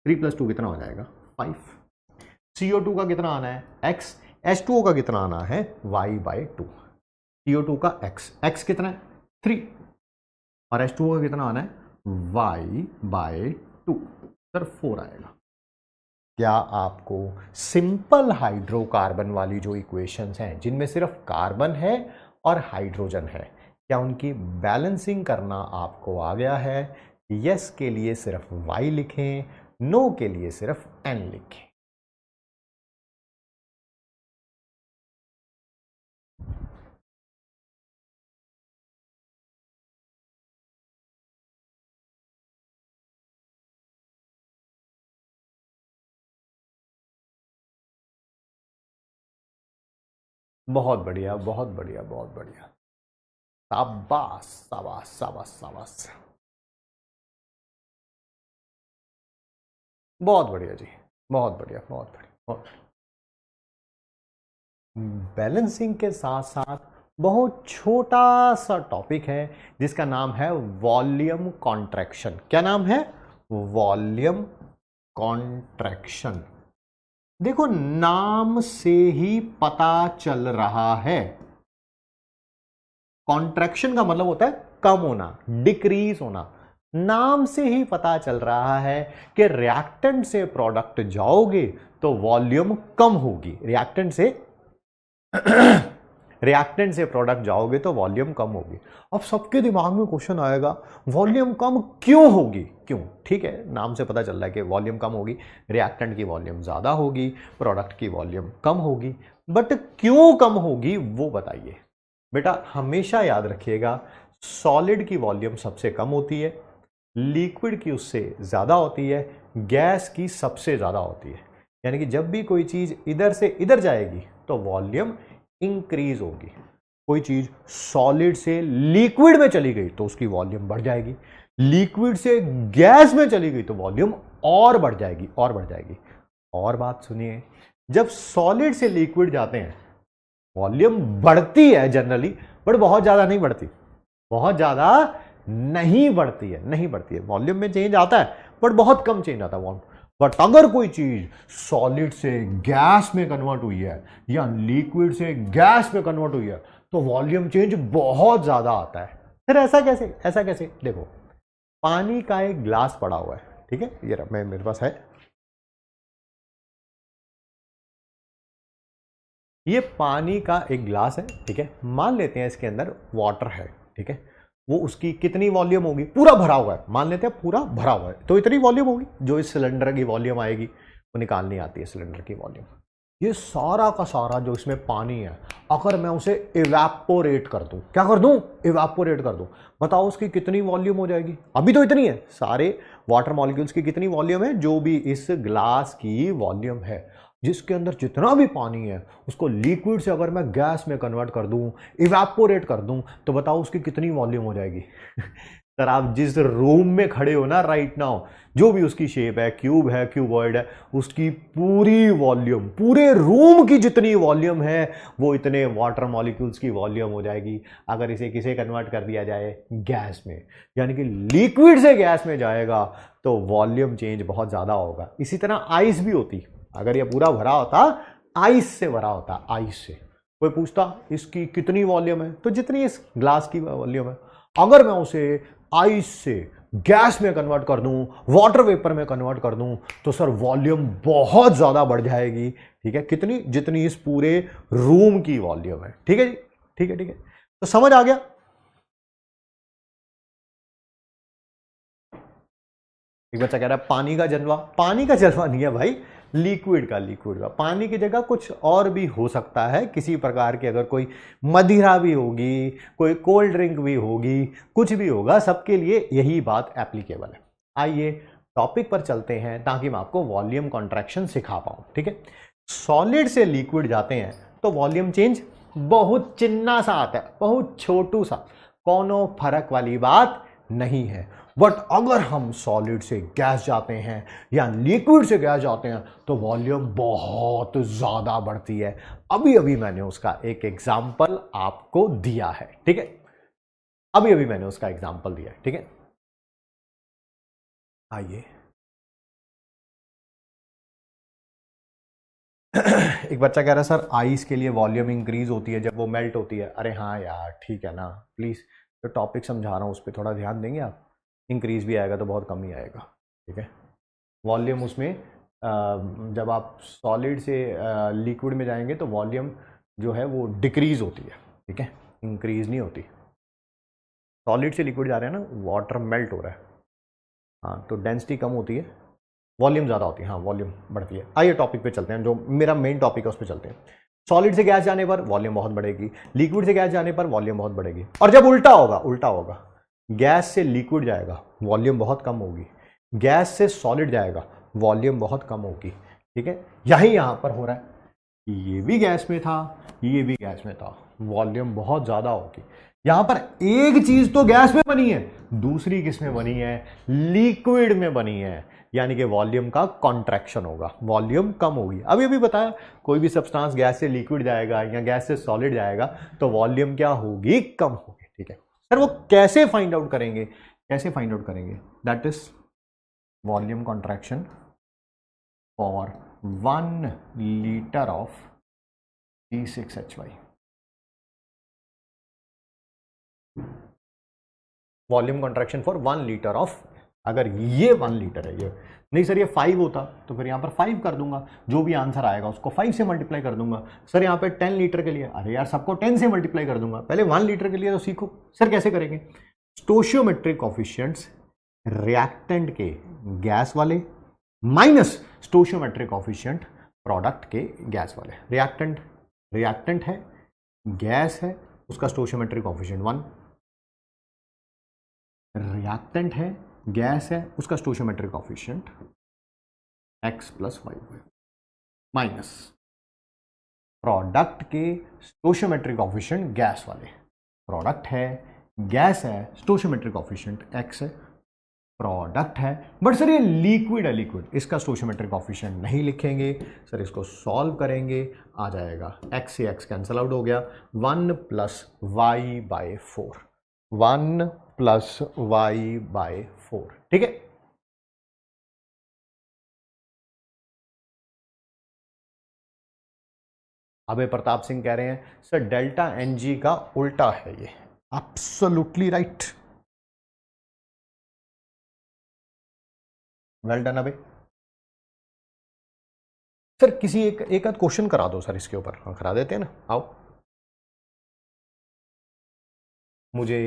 Speaker 1: 3 प्लस 2 कितना हो जाएगा 5। CO2 का कितना आना है X, H2O का कितना आना है Y बाई 2। CO2 का X कितना है 3 और H2O का कितना आना है Y बाई 2, सर 4 आएगा। क्या आपको सिंपल हाइड्रोकार्बन वाली जो इक्वेशंस हैं जिनमें सिर्फ कार्बन है और हाइड्रोजन है, क्या उनकी बैलेंसिंग करना आपको आ गया है? यस के लिए सिर्फ Y लिखें, नो के लिए सिर्फ N लिखें। बहुत बढ़िया बहुत बढ़िया बहुत बढ़िया, शाबाश शाबाश शाबाश शाबाश, बहुत बढ़िया जी, बहुत बढ़िया बहुत बढ़िया बहुत बढ़िया। बैलेंसिंग के साथ साथ बहुत छोटा सा टॉपिक है जिसका नाम है वॉल्यूम कॉन्ट्रैक्शन। क्या नाम है, वॉल्यूम कॉन्ट्रैक्शन। देखो नाम से ही पता चल रहा है, कॉन्ट्रैक्शन का मतलब होता है कम होना, डिक्रीज होना। नाम से ही पता चल रहा है कि रिएक्टेंट से प्रोडक्ट जाओगे तो वॉल्यूम कम होगी, रिएक्टेंट से प्रोडक्ट जाओगे तो वॉल्यूम कम होगी। अब सबके दिमाग में क्वेश्चन आएगा वॉल्यूम कम क्यों होगी, क्यों? ठीक है, नाम से पता चल रहा है कि वॉल्यूम कम होगी, रिएक्टेंट की वॉल्यूम ज्यादा होगी, प्रोडक्ट की वॉल्यूम कम होगी, बट क्यों कम होगी वो बताइए। बेटा हमेशा याद रखिएगा, सॉलिड की वॉल्यूम सबसे कम होती है, लिक्विड की उससे ज्यादा होती है, गैस की सबसे ज्यादा होती है। यानी कि जब भी कोई चीज इधर से इधर जाएगी तो वॉल्यूम इंक्रीज होगी। कोई चीज सॉलिड से लिक्विड में चली गई तो उसकी वॉल्यूम बढ़ जाएगी, लिक्विड से गैस में चली गई तो वॉल्यूम और बढ़ जाएगी, और बढ़ जाएगी। और बात सुनिए, जब सॉलिड से लिक्विड जाते हैं वॉल्यूम बढ़ती है जनरली, बट बहुत ज्यादा नहीं बढ़ती, बहुत ज्यादा नहीं बढ़ती है, नहीं बढ़ती है। वॉल्यूम में चेंज आता है बट बहुत कम चेंज आता है। बट अगर कोई चीज सॉलिड से गैस में कन्वर्ट हुई है या लिक्विड से गैस में कन्वर्ट हुई है तो वॉल्यूम चेंज बहुत ज्यादा आता है। फिर ऐसा कैसे, ऐसा कैसे? देखो, पानी का एक ग्लास पड़ा हुआ है, ठीक है, ये मेरे पास है, ये पानी का एक ग्लास है, ठीक है। मान लेते हैं इसके अंदर वाटर है, ठीक है। वो उसकी कितनी वॉल्यूम होगी? पूरा भरा हुआ है, मान लेते हैं पूरा भरा हुआ है, तो इतनी वॉल्यूम होगी। जो इस सिलेंडर की वॉल्यूम आएगी वो निकालनी आती है, सिलेंडर की वॉल्यूम। ये सारा का सारा जो इसमें पानी है, अगर मैं उसे इवेपोरेट कर दूं, क्या कर दूं? इवेपोरेट कर दूं, बताओ उसकी कितनी वॉल्यूम हो जाएगी? अभी तो इतनी है, सारे वाटर मॉलिक्यूल्स की कितनी वॉल्यूम है? जो भी इस ग्लास की वॉल्यूम है, जिसके अंदर जितना भी पानी है उसको लिक्विड से अगर मैं गैस में कन्वर्ट कर दूं, इवेपोरेट कर दूं, तो बताओ उसकी कितनी वॉल्यूम हो जाएगी? सर, आप जिस रूम में खड़े हो ना राइट नाउ, जो भी उसकी शेप है, क्यूब है, क्यूबॉइड है, उसकी पूरी वॉल्यूम, पूरे रूम की जितनी वॉल्यूम है वो इतने वाटर मॉलिक्यूल्स की वॉल्यूम हो जाएगी। अगर इसे किसे कन्वर्ट कर दिया जाए? गैस में, यानी कि लिक्विड से गैस में जाएगा तो वॉल्यूम चेंज बहुत ज्यादा होगा। इसी तरह आइस भी होती, अगर ये पूरा भरा होता, आइस से भरा होता, आइस से, कोई पूछता इसकी कितनी वॉल्यूम है, तो जितनी इस ग्लास की वॉल्यूम है। अगर मैं उसे आइस से गैस में कन्वर्ट कर दूं, वाटर वेपर में कन्वर्ट कर दूं, तो सर वॉल्यूम बहुत ज्यादा बढ़ जाएगी, ठीक है। कितनी? जितनी इस पूरे रूम की वॉल्यूम है, ठीक है जी, ठीक है, ठीक है। तो समझ आ गया? एक बच्चा कह रहा है पानी का जलवा, पानी का जलवा नहीं है भाई, लिक्विड का, लिक्विड का। पानी की जगह कुछ और भी हो सकता है, किसी प्रकार की, अगर कोई मदिरा भी होगी, कोई कोल्ड ड्रिंक भी होगी, कुछ भी होगा, सबके लिए यही बात एप्लीकेबल है। आइए टॉपिक पर चलते हैं ताकि मैं आपको वॉल्यूम कॉन्ट्रैक्शन सिखा पाऊं, ठीक है। सॉलिड से लिक्विड जाते हैं तो वॉल्यूम चेंज बहुत चिन्ना सा आता है, बहुत छोटू सा, कोनो फर्क वाली बात नहीं है। बट अगर हम सॉलिड से गैस जाते हैं या लिक्विड से गैस जाते हैं तो वॉल्यूम बहुत ज्यादा बढ़ती है। अभी अभी मैंने उसका एक एग्जाम्पल आपको दिया है, ठीक है, अभी अभी मैंने उसका एग्जाम्पल दिया है, ठीक है। आइए एक बच्चा कह रहा है सर आइस के लिए वॉल्यूम इंक्रीज होती है जब वो मेल्ट होती है। अरे हाँ यार, ठीक है ना, प्लीज जो टॉपिक समझा रहा हूँ उस पर थोड़ा ध्यान देंगे आप। इंक्रीज भी आएगा तो बहुत कम ही आएगा, ठीक है। वॉल्यूम उसमें जब आप सॉलिड से लिक्विड में जाएंगे तो वॉल्यूम जो है वो डिक्रीज होती है, ठीक है, इंक्रीज नहीं होती। सॉलिड से लिक्विड जा रहे हैं ना, वाटर मेल्ट हो रहा है, हाँ, तो डेंसिटी कम होती है, वॉल्यूम ज़्यादा होती है, हाँ, वॉल्यूम बढ़ती है। आइए टॉपिक पे चलते हैं, जो मेरा मेन टॉपिक है उस पर चलते हैं। सॉलिड से गैस जाने पर वॉल्यूम बहुत बढ़ेगी, लिक्विड से गैस जाने पर वॉल्यूम बहुत बढ़ेगी। और जब उल्टा होगा, उल्टा होगा, गैस से लिक्विड जाएगा वॉल्यूम बहुत कम होगी, गैस से सॉलिड जाएगा वॉल्यूम बहुत कम होगी, ठीक है। यहां पर हो रहा है, ये भी गैस में था, ये भी गैस में था, वॉल्यूम बहुत ज्यादा होगी। यहां पर एक चीज तो गैस में बनी है, दूसरी किस में बनी है? लिक्विड में बनी है, यानी कि वॉल्यूम का कॉन्ट्रैक्शन होगा, वॉल्यूम कम होगी। अभी अभी बताया, कोई भी सब्सटेंस गैस से लिक्विड जाएगा या गैस से सॉलिड जाएगा तो वॉल्यूम क्या होगी? कम होगी, ठीक है। सर वो कैसे फाइंड आउट करेंगे? कैसे फाइंड आउट करेंगे? That is volume contraction for 1 litre of C6H5। Volume contraction for 1 litre of, अगर ये 1 लीटर है, ये नहीं सर ये 5 होता तो फिर यहां पर 5 कर दूंगा, जो भी आंसर आएगा उसको 5 से मल्टीप्लाई कर दूंगा। सर यहां पे 10 लीटर के लिए, अरे यार सबको 10 से मल्टीप्लाई कर दूंगा, पहले 1 लीटर के लिए तो सीखो। सर कैसे करेंगे? स्टोशियोमेट्रिक कॉफिशिएंट्स रिएक्टेंट के गैस वाले माइनस स्टोशियोमेट्रिक कॉफिशिएंट प्रोडक्ट के गैस वाले। रिएक्टेंट, रिएक्टेंट है, गैस है, उसका स्टोशियोमेट्रिक कॉफिशिएंट 1, रिएक्टेंट है, गैस है, उसका स्टोशियोमेट्रिक कॉफिशिएंट x + 5 है, माइनस प्रोडक्ट के स्टोशियोमेट्रिक कोएफिशिएंट गैस वाले, प्रोडक्ट है गैस है, स्टोशियोमेट्रिक कोएफिशिएंट x है, प्रोडक्ट है बट सर ये लिक्विड है, लिक्विड, इसका स्टोशियोमेट्रिक कोएफिशिएंट नहीं लिखेंगे सर, इसको सॉल्व करेंगे, आ जाएगा x से x कैंसिल आउट हो गया, 1 plus Y by 4, 1 plus Y by 4, ठीक है। अबे प्रताप सिंह कह रहे हैं सर डेल्टा एन जी का उल्टा है ये, एब्सोल्युटली राइट, वेल डन। अबे सर किसी एक आध क्वेश्चन करा दो सर इसके ऊपर, हम करा देते हैं ना, आओ। मुझे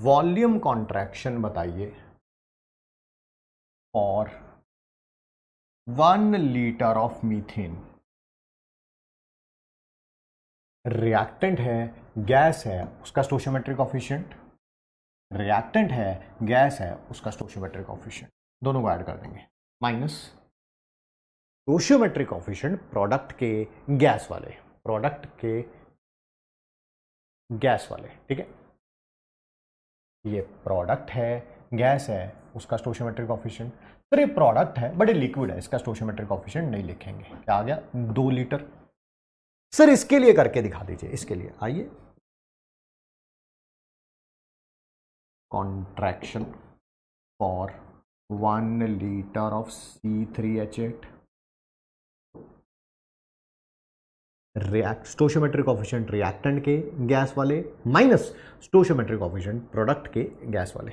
Speaker 1: वॉल्यूम कॉन्ट्रैक्शन बताइए और 1 लीटर ऑफ मीथेन, रिएक्टेंट है गैस है उसका स्टोशियोमेट्रिक कोएफिशिएंट, रिएक्टेंट है गैस है उसका स्टोशियोमेट्रिक कोएफिशिएंट, दोनों को ऐड कर देंगे, माइनस स्टोशियोमेट्रिक कोएफिशिएंट प्रोडक्ट के गैस वाले, प्रोडक्ट के गैस वाले, ठीक है। ये प्रोडक्ट है गैस है उसका स्टोशियोमेट्रिक कोएफिशिएंट, सर ये प्रोडक्ट है बट ये लिक्विड है, इसका स्टोशियोमेट्रिक कोएफिशिएंट नहीं लिखेंगे, क्या आ गया 2 लीटर। सर इसके लिए करके दिखा दीजिए, इसके लिए आइए, contraction for 1 litre of C3H8, stoichiometric coefficient reactant के गैस वाले माइनस स्टोशियोमेट्रिक कोएफिशिएंट प्रोडक्ट के गैस वाले,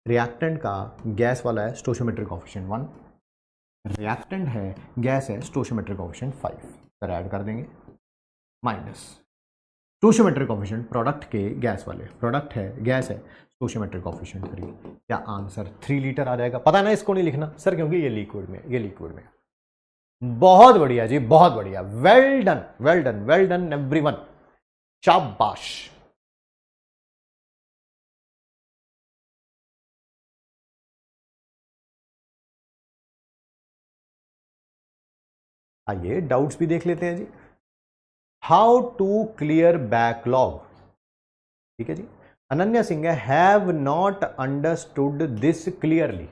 Speaker 1: रिएक्टेंट का गैस वाला है स्टोशियोमेट्रिक कोएफिशिएंट 1, रिएक्टेंट है गैस है स्टोशियोमेट्रिक कोएफिशिएंट 5, सर ऐड कर देंगे, माइनस स्टोशियोमेट्रिक कोएफिशिएंट प्रोडक्ट के गैस वाले, प्रोडक्ट है गैस है स्टोशियोमेट्रिक कोएफिशिएंट 3, क्या आंसर 3 लीटर आ जाएगा। पता ना इसको नहीं लिखना सर क्योंकि ये लिक्विड में, ये लिक्विड में। बहुत बढ़िया जी, बहुत बढ़िया, well done well done well done everyone, शाबाश। आइए डाउट्स भी देख लेते हैं जी। हाउ टू क्लियर बैकलॉग, ठीक है जी। Ananya Singh have not understood this clearly,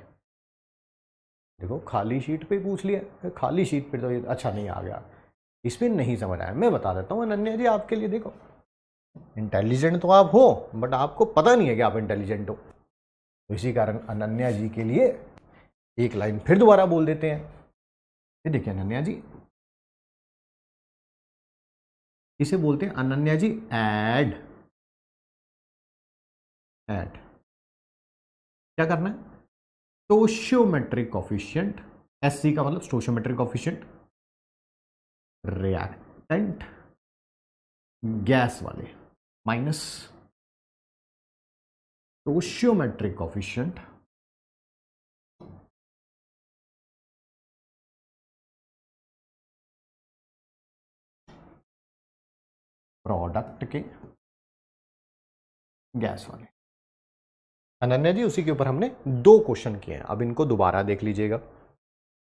Speaker 1: देखो खाली शीट पे पूछ लिया, खाली शीट पे तो ये अच्छा नहीं आ गया, इसमें नहीं समझ आया, मैं बता देता हूँ अनन्या जी आपके लिए, देखो इंटेलिजेंट तो आप हो बट आपको पता नहीं है कि आप इंटेलिजेंट हो, तो इसी कारण अनन्या जी के लिए एक लाइन फिर दोबारा बोल देते हैं। ये देखिए अनन्या जी, इसे बोलते हैं अनन्या जी ऐड, ऐड क्या करना है, स्टोशियोमेट्रिक कोएफिशिएंट, एससी का मतलब स्टोशियोमेट्रिक कोएफिशिएंट रिएक्टेंट गैस वाले माइनस स्टोशियोमेट्रिक कोएफिशिएंट प्रोडक्ट के गैस वाले। अनन्या जी उसी के ऊपर हमने 2 क्वेश्चन किए हैं, अब इनको दोबारा देख लीजिएगा।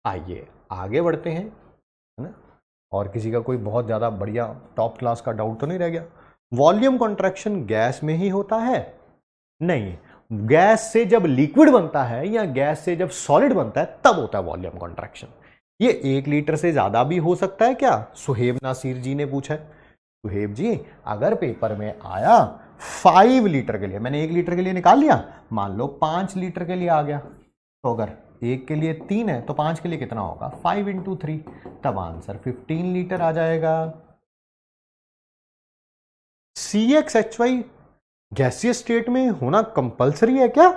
Speaker 1: आइए आगे बढ़ते हैं, है ना, और किसी का कोई बहुत ज़्यादा बढ़िया टॉप क्लास का डाउट तो नहीं रह गया। वॉल्यूम कॉन्ट्रैक्शन गैस में ही होता है? नहीं, गैस से जब लिक्विड बनता है या गैस से जब सॉलिड बनता है तब होता है वॉल्यूम कॉन्ट्रैक्शन। ये 1 लीटर से ज़्यादा भी हो सकता है क्या? सुहेब नासिर जी ने पूछा है। सुहेब जी अगर पेपर में आया 5 लीटर के लिए, मैंने 1 लीटर के लिए निकाल लिया, मान लो 5 लीटर के लिए आ गया, तो अगर 1 के लिए 3 है तो 5 के लिए कितना होगा? 5 × 3, तब आंसर 15 लीटर आ जाएगा। CXHY गैसियस स्टेट में होना कंपलसरी है क्या?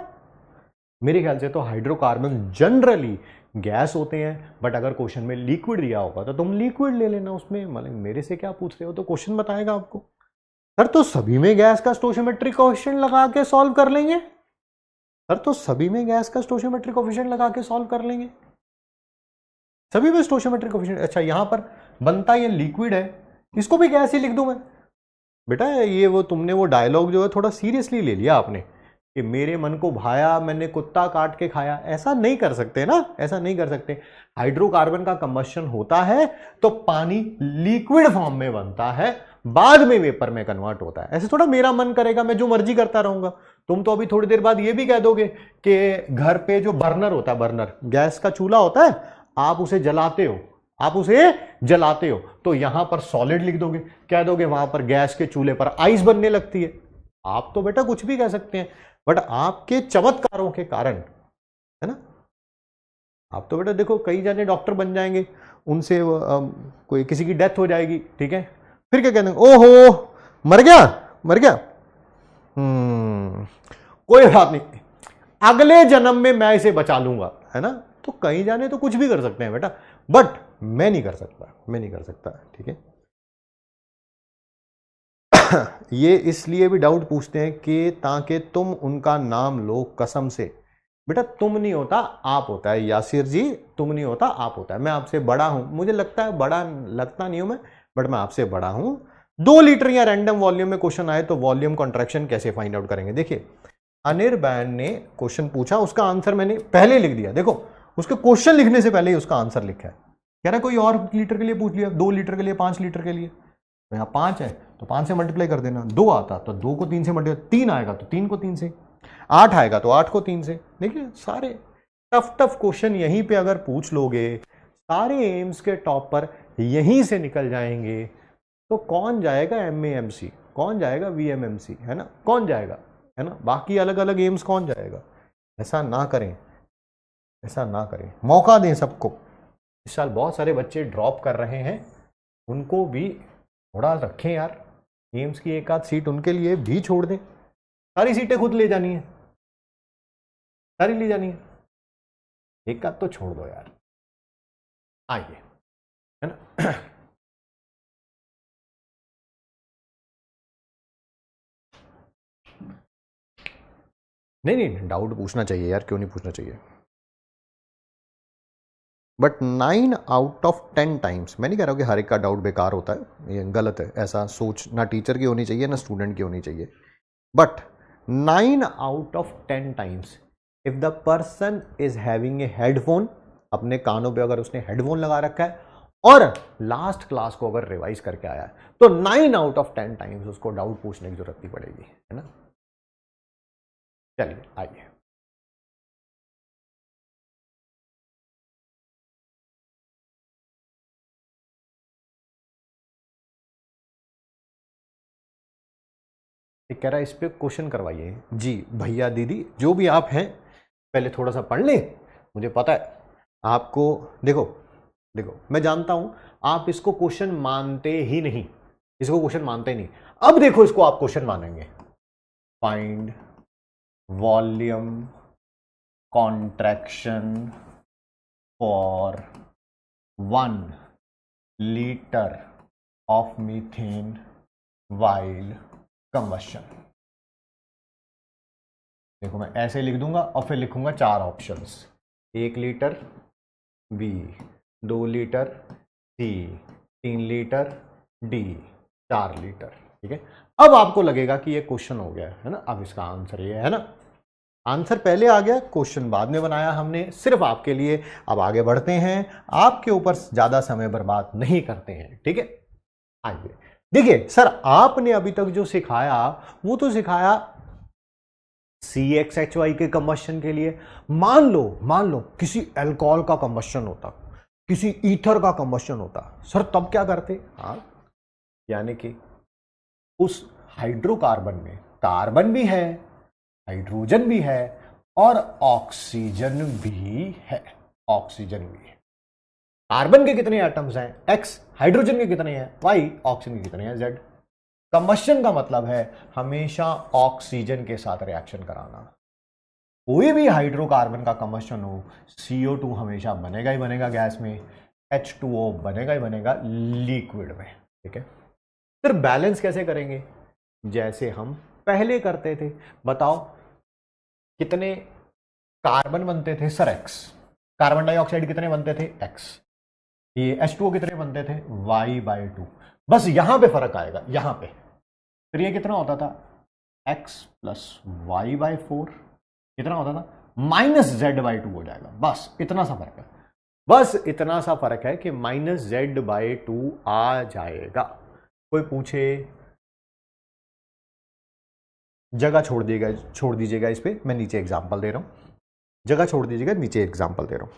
Speaker 1: मेरे ख्याल से तो हाइड्रोकार्बन जनरली गैस होते हैं, बट अगर क्वेश्चन में लिक्विड दिया होगा तो तुम लिक्विड ले लेना उसमें, मतलब मेरे से क्या पूछ रहे हो, तो क्वेश्चन बताएगा आपको। सर तो सभी में गैस का स्टोशियोमेट्रिक कोएफिशिएंट लगा के सॉल्व कर लेंगे? सर तो सभी में गैस का स्टोशियोमेट्रिक कोएफिशिएंट लगा के सॉल्व कर लेंगे, सभी में स्टोशियोमेट्रिक कोएफिशिएंट। अच्छा यहां पर बनता ये लिक्विड है, इसको भी गैस ही लिख दूं मैं? बेटा ये वो तुमने वो डायलॉग जो है थोड़ा सीरियसली ले लिया आपने, कि मेरे मन को भाया मैंने कुत्ता काट के खाया, ऐसा नहीं कर सकते ना, ऐसा नहीं कर सकते। हाइड्रोकार्बन का कंबस्शन होता है तो पानी लिक्विड फॉर्म में बनता है, बाद में वेपर में कन्वर्ट होता है। ऐसे थोड़ा मेरा मन करेगा मैं जो मर्जी करता रहूंगा। तुम तो अभी थोड़ी देर बाद ये भी कह दोगे कि घर पे जो बर्नर होता है, बर्नर गैस का चूल्हा होता है, आप उसे जलाते हो, आप उसे जलाते हो तो यहां पर सॉलिड लिख दोगे, कह दोगे वहां पर गैस के चूल्हे पर आइस बनने लगती है। आप तो बेटा कुछ भी कह सकते हैं, बट आपके चमत्कारों के कारण, है ना, आप तो बेटा देखो कई जाने डॉक्टर बन जाएंगे, उनसे कोई किसी की डेथ हो जाएगी, ठीक है, फिर क्या कहते हैं, ओहो मर गया, मर गया, कोई बात नहीं, अगले जन्म में मैं इसे बचा लूंगा, है ना। तो कहीं जाने तो कुछ भी कर सकते हैं बेटा, बट मैं नहीं कर सकता, मैं नहीं कर सकता, ठीक है। ये इसलिए भी डाउट पूछते हैं कि ताकि तुम उनका नाम लो कसम से। बेटा तुम नहीं होता, आप होता है, यासिर जी तुम नहीं होता, आप होता है। मैं आपसे बड़ा हूं, मुझे लगता है बड़ा लगता नहीं हूं मैं, बट मैं आपसे बड़ा हूं। 2 लीटर या रैंडम वॉल्यूम में क्वेश्चन आए तो वॉल्यूम कॉन्ट्रैक्शन कैसे फाइंड आउट करेंगे। देखिए अनिर्बैन ने क्वेश्चन पूछा, उसका आंसर मैंने पहले लिख दिया, देखो उसके क्वेश्चन लिखने से पहले ही उसका आंसर लिखा है। कह रहा कोई और लीटर के लिए पूछ लिया, 2 लीटर के लिए, 5 लीटर के लिए, तो यहां 5 है तो 5 से मल्टीप्लाई कर देना, 2 आता तो 2 को 3 से मल्टीप्लाई, 3 आएगा तो 3 को 3 से, 8 आएगा तो 8 को 3 से। देखिए सारे टफ टफ क्वेश्चन यहीं पे अगर पूछ लोगे, सारे एम्स के टॉप पर यहीं से निकल जाएंगे, तो कौन जाएगा MAMC, कौन जाएगा VMMC, है ना, कौन जाएगा, है ना, बाकी अलग अलग एम्स कौन जाएगा। ऐसा ना करें, ऐसा ना करें, मौका दें सबको। इस साल बहुत सारे बच्चे ड्रॉप कर रहे हैं, उनको भी थोड़ा रखें यार, एम्स की एक आध सीट उनके लिए भी छोड़ दें। सारी सीटें खुद ले जानी है, सारी ले जानी है, एक आध तो छोड़ दो यार, आइए, है ना। नहीं नहीं डाउट पूछना चाहिए यार, क्यों नहीं पूछना चाहिए, बट 9 आउट ऑफ 10 टाइम्स, मैं नहीं कह रहा हूँ कि हर एक का डाउट बेकार होता है, ये गलत है, ऐसा सोच ना टीचर की होनी चाहिए ना स्टूडेंट की होनी चाहिए, but 9 out of 10 times if the person is having a headphone, अपने कानों पे अगर उसने हेडफोन लगा रखा है और लास्ट क्लास को अगर रिवाइज करके आया है, तो 9 आउट ऑफ 10 टाइम्स उसको डाउट पूछने की जरूरत नहीं पड़ेगी, है ना। चलिए आइए, कह रहा है इस पे क्वेश्चन करवाइए जी। भैया दीदी जो भी आप हैं, पहले थोड़ा सा पढ़ लें, मुझे पता है आपको, देखो देखो मैं जानता हूं आप इसको क्वेश्चन मानते ही नहीं, इसको क्वेश्चन मानते ही नहीं। अब देखो इसको आप क्वेश्चन मानेंगे, find volume contraction for 1 litre of methane while combustion. देखो मैं ऐसे लिख दूंगा और फिर लिखूंगा 4 ऑप्शंस, 1 लीटर बी, 2 लीटर सी, 3 लीटर डी, 4 लीटर, ठीक है। अब आपको लगेगा कि ये क्वेश्चन हो गया है ना, अब इसका आंसर ये है ना, आंसर पहले आ गया, क्वेश्चन बाद में बनाया हमने सिर्फ आपके लिए। अब आगे बढ़ते हैं, आपके ऊपर ज्यादा समय बर्बाद नहीं करते हैं, ठीक है। आइए देखिए सर, आपने अभी तक जो सिखाया वो तो सिखाया CXHY के कंबशन के लिए। मान लो किसी अल्कोहल का कंबशन होता, किसी ईथर का कंबशन होता, सर तब क्या करते। हाँ, यानी कि उस हाइड्रोकार्बन में कार्बन भी है, हाइड्रोजन भी है और ऑक्सीजन भी है, ऑक्सीजन भी है। कार्बन के कितने एटम्स हैं X, हाइड्रोजन के कितने हैं Y, ऑक्सीजन के कितने हैं Z। कंबशन का मतलब है हमेशा ऑक्सीजन के साथ रिएक्शन कराना। कोई भी हाइड्रोकार्बन का कंबशन हो, CO2 हमेशा बनेगा ही बनेगा गैस में, H2O बनेगा ही बनेगा लिक्विड में, ठीक है। फिर बैलेंस कैसे करेंगे, जैसे हम पहले करते थे। बताओ कितने कार्बन बनते थे सर X, कार्बन डाइऑक्साइड कितने बनते थे X, ये H2O कितने बनते थे Y/2। बस यहां पे फर्क आएगा, यहां पे। फिर ये कितना होता था एक्स प्लस वाई बाई 4 कितना होता था, माइनस जेड बाई 2 हो जाएगा। बस इतना सा फर्क है, बस इतना सा फर्क है कि माइनस जेड बाई 2 आ जाएगा। कोई पूछे, जगह छोड़ दीजिएगा इस पे, मैं नीचे एग्जांपल दे रहा हूं, जगह छोड़ दीजिएगा, नीचे एग्जांपल दे रहा हूं।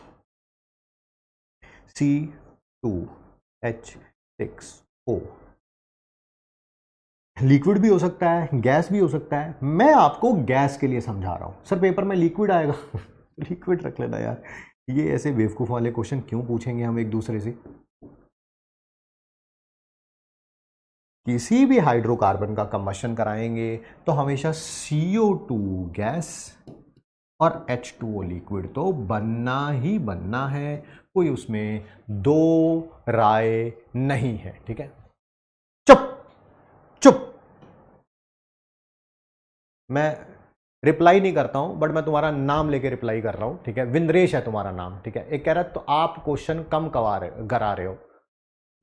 Speaker 1: C2H6O लिक्विड भी हो सकता है, गैस भी हो सकता है। मैं आपको गैस के लिए समझा रहा हूं। सर पेपर में लिक्विड आएगा लिक्विड रख लेना यार, ये ऐसे बेवकूफ वाले क्वेश्चन क्यों पूछेंगे हम एक दूसरे से। किसी भी हाइड्रोकार्बन का कंबशन कराएंगे तो हमेशा CO2 गैस और H2O लिक्विड तो बनना ही बनना है, कोई उसमें दो राय नहीं है। ठीक है, चुप चुप, मैं रिप्लाई नहीं करता हूं, बट मैं तुम्हारा नाम लेके रिप्लाई कर रहा हूं। ठीक है, विंद्रेश है तुम्हारा नाम। ठीक है, एक कह रहा है तो आप क्वेश्चन कम करा रहे हो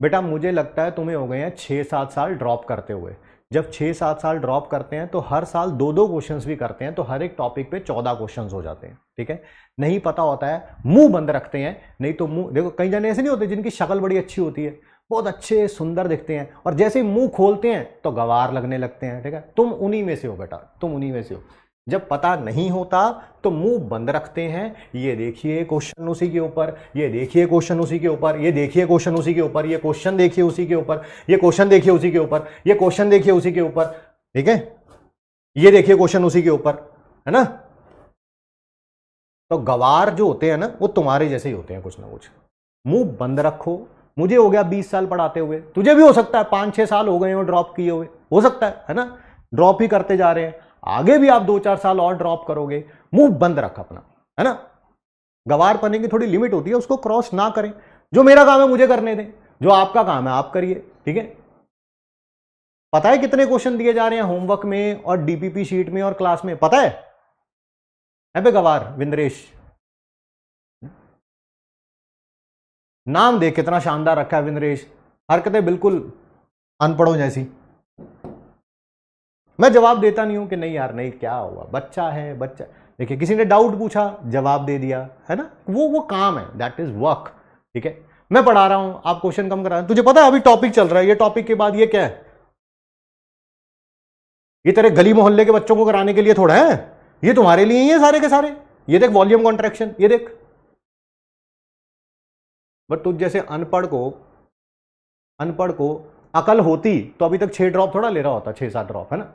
Speaker 1: बेटा। मुझे लगता है तुम्हें हो गए हैं 6-7 साल ड्रॉप करते हुए। जब 6-7 साल ड्रॉप करते हैं तो हर साल 2-2 क्वेश्चंस भी करते हैं, तो हर एक टॉपिक पे 14 क्वेश्चंस हो जाते हैं। ठीक है, नहीं पता होता है, मुंह बंद रखते हैं। नहीं तो मुंह देखो, कई जने ऐसे नहीं होते जिनकी शक्ल बड़ी अच्छी होती है, बहुत अच्छे सुंदर दिखते हैं, और जैसे ही मुंह खोलते हैं तो गवार लगने लगते हैं। ठीक है, तुम उन्हीं में से हो बेटा, तुम उन्हीं में से हो। जब पता नहीं होता तो मुंह बंद रखते हैं। ये देखिए क्वेश्चन उसी के ऊपर, ये देखिए क्वेश्चन उसी के ऊपर, ये देखिए क्वेश्चन उसी के ऊपर, ये क्वेश्चन देखिए उसी के ऊपर, ये क्वेश्चन देखिए उसी के ऊपर, ये क्वेश्चन देखिए उसी के ऊपर। ठीक है, ये देखिए क्वेश्चन उसी के ऊपर, है ना। तो गवार जो होते हैं ना, वो तुम्हारे जैसे ही होते हैं कुछ ना कुछ। मुंह बंद रखो। मुझे हो गया 20 साल पढ़ाते हुए, तुझे भी हो सकता है 5-6 साल हो गए हो ड्रॉप किए हुए, हो सकता है ना। ड्रॉप ही करते जा रहे हैं, आगे भी आप 2-4 साल और ड्रॉप करोगे। मुंह बंद रख अपना, है ना। गवार पने की थोड़ी लिमिट होती है, उसको क्रॉस ना करें। जो मेरा काम है मुझे करने दें, जो आपका काम है आप करिए। ठीक है, पता है कितने क्वेश्चन दिए जा रहे हैं होमवर्क में और डीपीपी शीट में और क्लास में, पता है बे गवार विंद्रेश। नाम देख कितना शानदार रखा है विंद्रेश, हरकतें बिल्कुल अनपढ़ों जैसी। मैं जवाब देता नहीं हूं कि नहीं यार नहीं, क्या हुआ, बच्चा है बच्चा। देखिए किसी ने डाउट पूछा, जवाब दे दिया, है ना। वो काम है, दैट इज वर्क। ठीक है, मैं पढ़ा रहा हूं, आप क्वेश्चन कम करा रहे हैं। तुझे पता है अभी टॉपिक चल रहा है, ये टॉपिक के बाद ये क्या है, ये तेरे गली मोहल्ले के बच्चों को कराने के लिए थोड़ा है, ये तुम्हारे लिए ही है सारे के सारे। ये देख वॉल्यूम कॉन्ट्रैक्शन, ये देख। बट तुझ जैसे अनपढ़ को अकल होती तो अभी तक 6 ड्रॉप थोड़ा ले रहा होता, 6-7 ड्रॉप, है ना।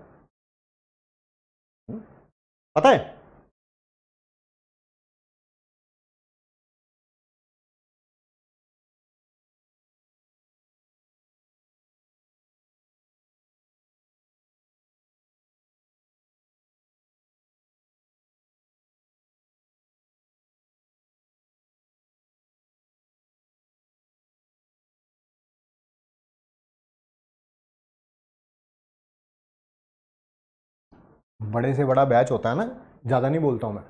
Speaker 1: पता है बड़े से बड़ा बैच होता है ना, ज़्यादा नहीं बोलता हूँ मैं।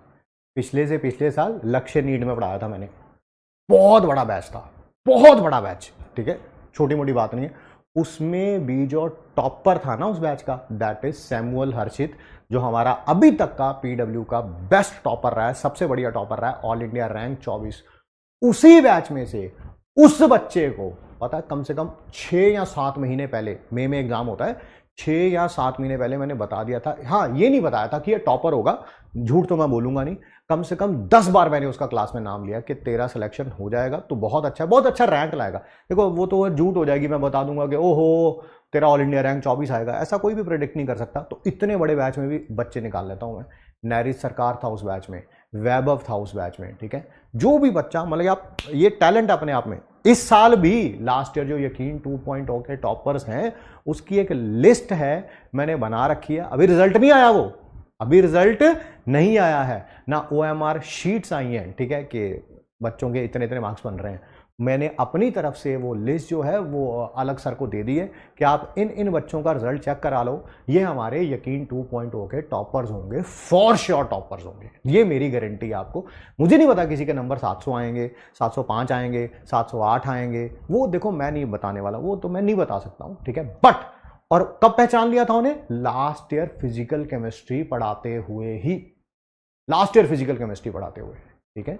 Speaker 1: पिछले से पिछले साल लक्ष्य नीड में पढ़ाया था मैंने, बहुत बड़ा बैच था, बहुत बड़ा बैच। ठीक है, छोटी मोटी बात नहीं है। उसमें भी जो टॉपर था ना उस बैच का, दैट इज सैमुअल हर्षित, जो हमारा अभी तक का पीडब्ल्यू का बेस्ट टॉपर रहा है, सबसे बढ़िया टॉपर रहा है, ऑल इंडिया रैंक 24। उसी बैच में से उस बच्चे को पता है, कम से कम 6 या 7 महीने पहले, मई में एग्जाम होता है, 6 या 7 महीने पहले मैंने बता दिया था। हाँ, ये नहीं बताया था कि ये टॉपर होगा, झूठ तो मैं बोलूंगा नहीं। कम से कम 10 बार मैंने उसका क्लास में नाम लिया कि तेरा सिलेक्शन हो जाएगा तो बहुत अच्छा रैंक लाएगा। देखो वो तो झूठ हो जाएगी, मैं बता दूंगा कि ओहो तेरा ऑल इंडिया रैंक 24 आएगा, ऐसा कोई भी प्रेडिक्ट नहीं कर सकता। तो इतने बड़े बैच में भी बच्चे निकाल लेता हूं मैं। नैरिश सरकार था उस बैच में, वैभव था उस बैच में। ठीक है, जो भी बच्चा, मतलब आप ये टैलेंट अपने आप में। इस साल भी लास्ट ईयर जो यकीन 2.0 के टॉपर्स हैं, उसकी एक लिस्ट है मैंने बना रखी है। अभी रिजल्ट नहीं आया, वो अभी रिजल्ट नहीं आया है ना, OMR शीट्स आई हैं। ठीक है, कि बच्चों के इतने इतने मार्क्स बन रहे हैं। मैंने अपनी तरफ से वो लिस्ट जो है वो अलग सर को दे दी है कि आप इन बच्चों का रिजल्ट चेक करा लो, ये हमारे यकीन 2.0 के टॉपर्स होंगे, फॉर श्योर टॉपर्स होंगे, ये मेरी गारंटी है आपको। मुझे नहीं पता किसी के नंबर 700 आएंगे, 705 आएंगे, 708 आएंगे, वो देखो मैं नहीं बताने वाला, वो तो मैं नहीं बता सकता हूं। ठीक है, बट और कब पहचान लिया था उन्हें? लास्ट ईयर फिजिकल केमिस्ट्री पढ़ाते हुए ही, लास्ट ईयर फिजिकल केमिस्ट्री पढ़ाते हुए। ठीक है,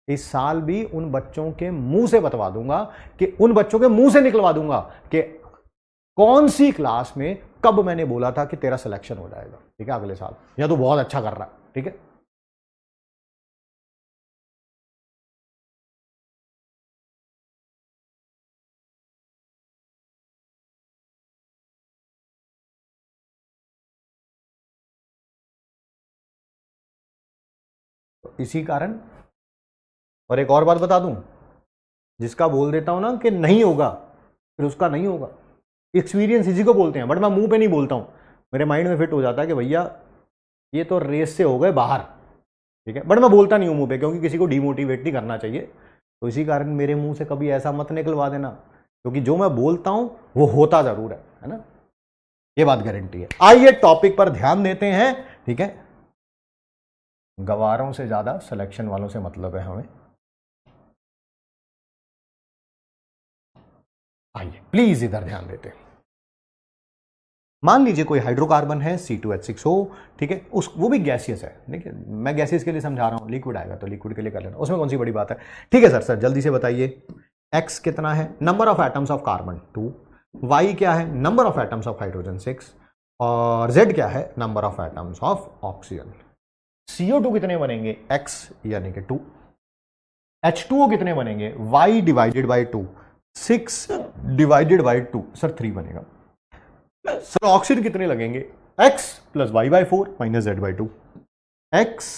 Speaker 1: इस साल भी उन बच्चों के मुंह से बतवा दूंगा, कि उन बच्चों के मुंह से निकलवा दूंगा कि कौन सी क्लास में कब मैंने बोला था कि तेरा सिलेक्शन हो जाएगा। ठीक है, अगले साल, या तो बहुत अच्छा कर रहा है। ठीक है, तो इसी कारण, और एक और बात बता दूं, जिसका बोल देता हूं ना कि नहीं होगा, फिर उसका नहीं होगा। एक्सपीरियंस इसी को बोलते हैं, बट मैं मुंह पे नहीं बोलता हूं, मेरे माइंड में फिट हो जाता है कि भैया ये तो रेस से हो गए बाहर। ठीक है, बट मैं बोलता नहीं हूं मुंह पे, क्योंकि किसी को डिमोटिवेट नहीं करना चाहिए। तो इसी कारण मेरे मुंह से कभी ऐसा मत निकलवा देना, क्योंकि जो मैं बोलता हूं वो होता जरूर है ना, ये बात गारंटी है। आइए टॉपिक पर ध्यान देते हैं। ठीक है, गवारों से ज्यादा सिलेक्शन वालों से मतलब है हमें। आइए प्लीज इधर ध्यान देते हैं। मान लीजिए कोई हाइड्रोकार्बन है C2H6O। ठीक है, उस वो भी गैसियस है। देखिए, मैं गैसियस के लिए समझा रहा हूं, लिक्विड आएगा तो लिक्विड के लिए कर लेना, उसमें कौन सी बड़ी बात है। ठीक है सर जल्दी से बताइए, X कितना है? Number of atoms of carbon 2, Y क्या है? Number of atoms of hydrogen 6, और Z क्या है? Number of atoms of oxygen. CO2 कितने बनेंगे? X यानी कि 2। H2O कितने बनेंगे? Y divided by 2, 6 divided by 2, sir 3 बनेगा। सर ऑक्सीजन कितने लगेंगे? x plus Y by 4 minus Z by 2, X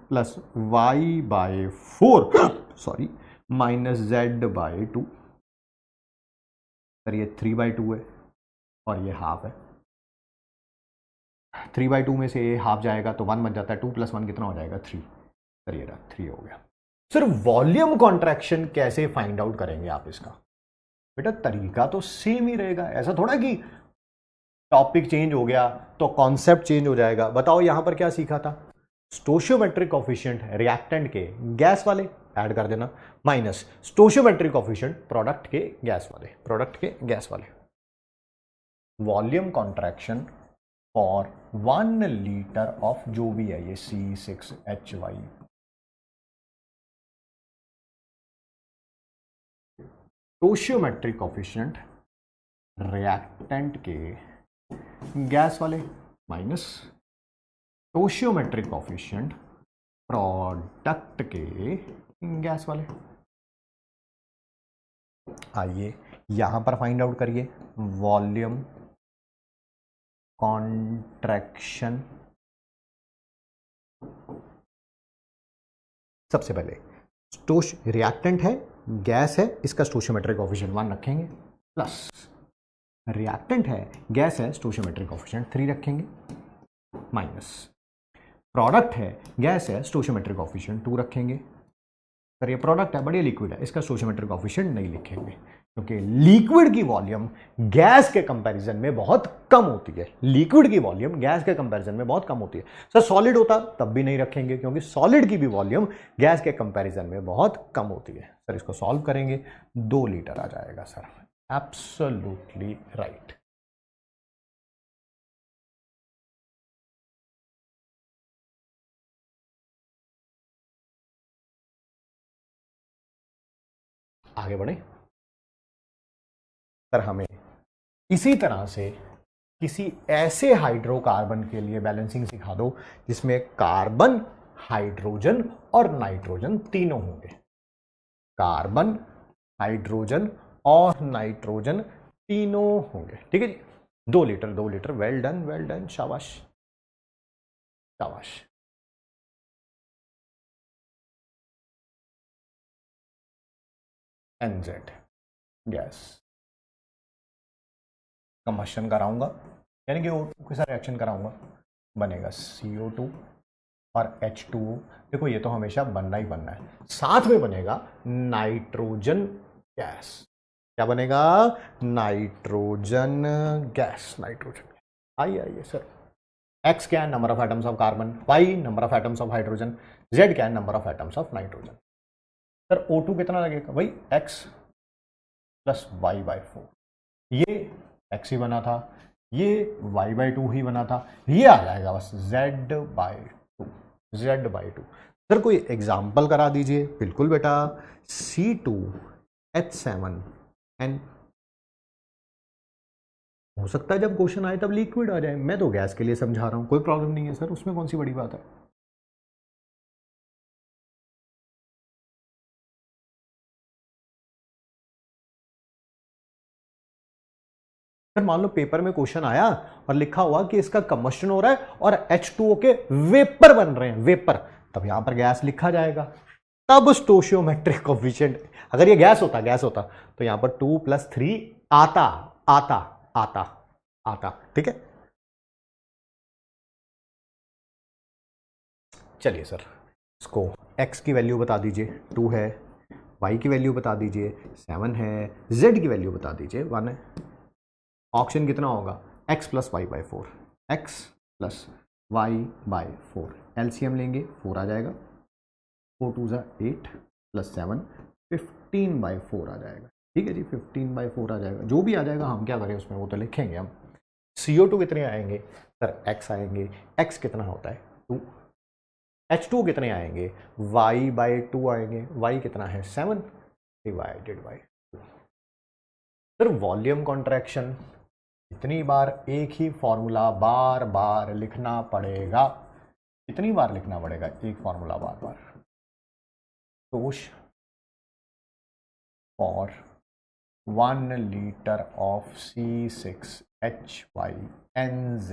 Speaker 1: plus Y by 4 sorry minus Z by 2। Sir ये 3/2 है और ये हाफ है। 3/2 में से ये हाफ जाएगा तो 1 बन जाता है, 2 + 1 कितना हो जाएगा? 3। सर ये 3 हो गया। सर वॉल्यूम कॉन्ट्रैक्शन कैसे फाइंड आउट करेंगे आप इसका? बेटा तरीका तो सेम ही रहेगा, ऐसा थोड़ा कि टॉपिक चेंज हो गया तो कॉन्सेप्ट चेंज हो जाएगा। बताओ यहां पर क्या सीखा था? स्टोशियोमेट्रिक कोफिशिएंट रिएक्टेंट के गैस वाले ऐड कर देना, माइनस स्टोशियोमेट्रिक कोफिशिएंट प्रोडक्ट के गैस वाले, प्रोडक्ट के गैस वाले। Volume contraction for 1 litre of जो भी है ये C6H5। स्टोशियोमेट्रिक कोफिशिएंट रिएक्टेंट के गैस वाले माइनस स्टोशियोमेट्रिक कोफिशिएंट प्रोडक्ट के गैस वाले। आइए यहां पर फाइंड आउट करिए वॉल्यूम कॉन्ट्रैक्शन। सबसे पहले रिएक्टेंट है, गैस है, इसका स्टोशियोमेट्रिक कोफिशिएंट 1 रखेंगे, प्लस रिएक्टेंट है, गैस है, स्टोशियोमेट्रिक कोफिशिएंट 3 रखेंगे, माइनस प्रोडक्ट है, गैस है, स्टोशियोमेट्रिक कोफिशिएंट 2 रखेंगे। सर ये प्रोडक्ट है बट ये लिक्विड है, इसका स्टोशियोमेट्रिक कोफिशिएंट नहीं लिखेंगे, क्योंकि लिक्विड की वॉल्यूम गैस के कंपैरिजन में बहुत कम होती है। लिक्विड की वॉल्यूम गैस के कंपैरिजन में बहुत कम होती है। सर सॉलिड होता तब भी नहीं रखेंगे, क्योंकि सॉलिड की भी वॉल्यूम गैस के कंपैरिजन में बहुत कम होती है। सर इसको सॉल्व करेंगे 2 लीटर आ जाएगा सर, एब्सोल्युटली राइट। आगे बढ़े सर, हमें इसी तरह से किसी ऐसे हाइड्रोकार्बन के लिए बैलेंसिंग सिखा दो जिसमें कार्बन, हाइड्रोजन और नाइट्रोजन तीनों होंगे। कार्बन, हाइड्रोजन और नाइट्रोजन तीनों होंगे। ठीक है जी, 2 litre 2 litre, well done well done, शाबाश शाबाश। NZ गैस कंबशन कराऊंगा, यानी कि O2 के साथ रिएक्शन कराऊंगा, बनेगा CO2 और H2O। देखो ये तो हमेशा बनना ही बनना है, साथ में बनेगा नाइट्रोजन गैस। क्या बनेगा? Nitrogen gas, nitrogen. आइए आइए सर, X क्या है? Number of atoms of carbon, Y number of atoms of hydrogen, Z क्या है? Number of atoms of nitrogen. Sir O2 कितना लगेगा? भाई X प्लस Y बाई 4। ये x ही बना था, ये y/2 ही बना था, ये आ जाएगा बस z/2, z/2। सर कोई एग्जाम्पल करा दीजिए। बिल्कुल बेटा, C2H7N। हो सकता है जब क्वेश्चन आए तब लिक्विड आ जाए, मैं तो गैस के लिए समझा रहा हूं, कोई प्रॉब्लम नहीं है सर, उसमें कौन सी बड़ी बात है। सर मान लो पेपर में क्वेश्चन आया और लिखा हुआ कि इसका कंबस्शन हो रहा है और H2O के वेपर बन रहे हैं, वेपर, तब यहां पर गैस लिखा जाएगा, तब स्टोशियोमेट्रिक कोफिशिएंट, अगर ये गैस होता तो यहां पर 2+3 आता आता आता आता। ठीक है, चलिए सर, इसको x की वैल्यू बता दीजिए 2 है, y की वैल्यू बता दीजिए 7 है, z की वैल्यू बता दीजिए 1 है। ऑप्शन कितना होगा, x + y/4, x + y/4, LCM लेंगे 4 आ जाएगा, 4 2 8 + 7 15/4 आ जाएगा। ठीक है जी, 15/4 आ जाएगा, जो भी आ जाएगा हम क्या करें उसमें, वो तो लिखेंगे हम। CO2 कितने आएंगे सर, x आएंगे, x कितना होता है 2, H2 कितने आएंगे, y/2 आएंगे, y कितना है 7 divided by. Sir volume contraction, इतनी बार एक ही फॉर्मूला बार बार लिखना पड़ेगा, कितनी बार लिखना पड़ेगा एक formula bar bar. टोश for 1 litre of C6H5NZ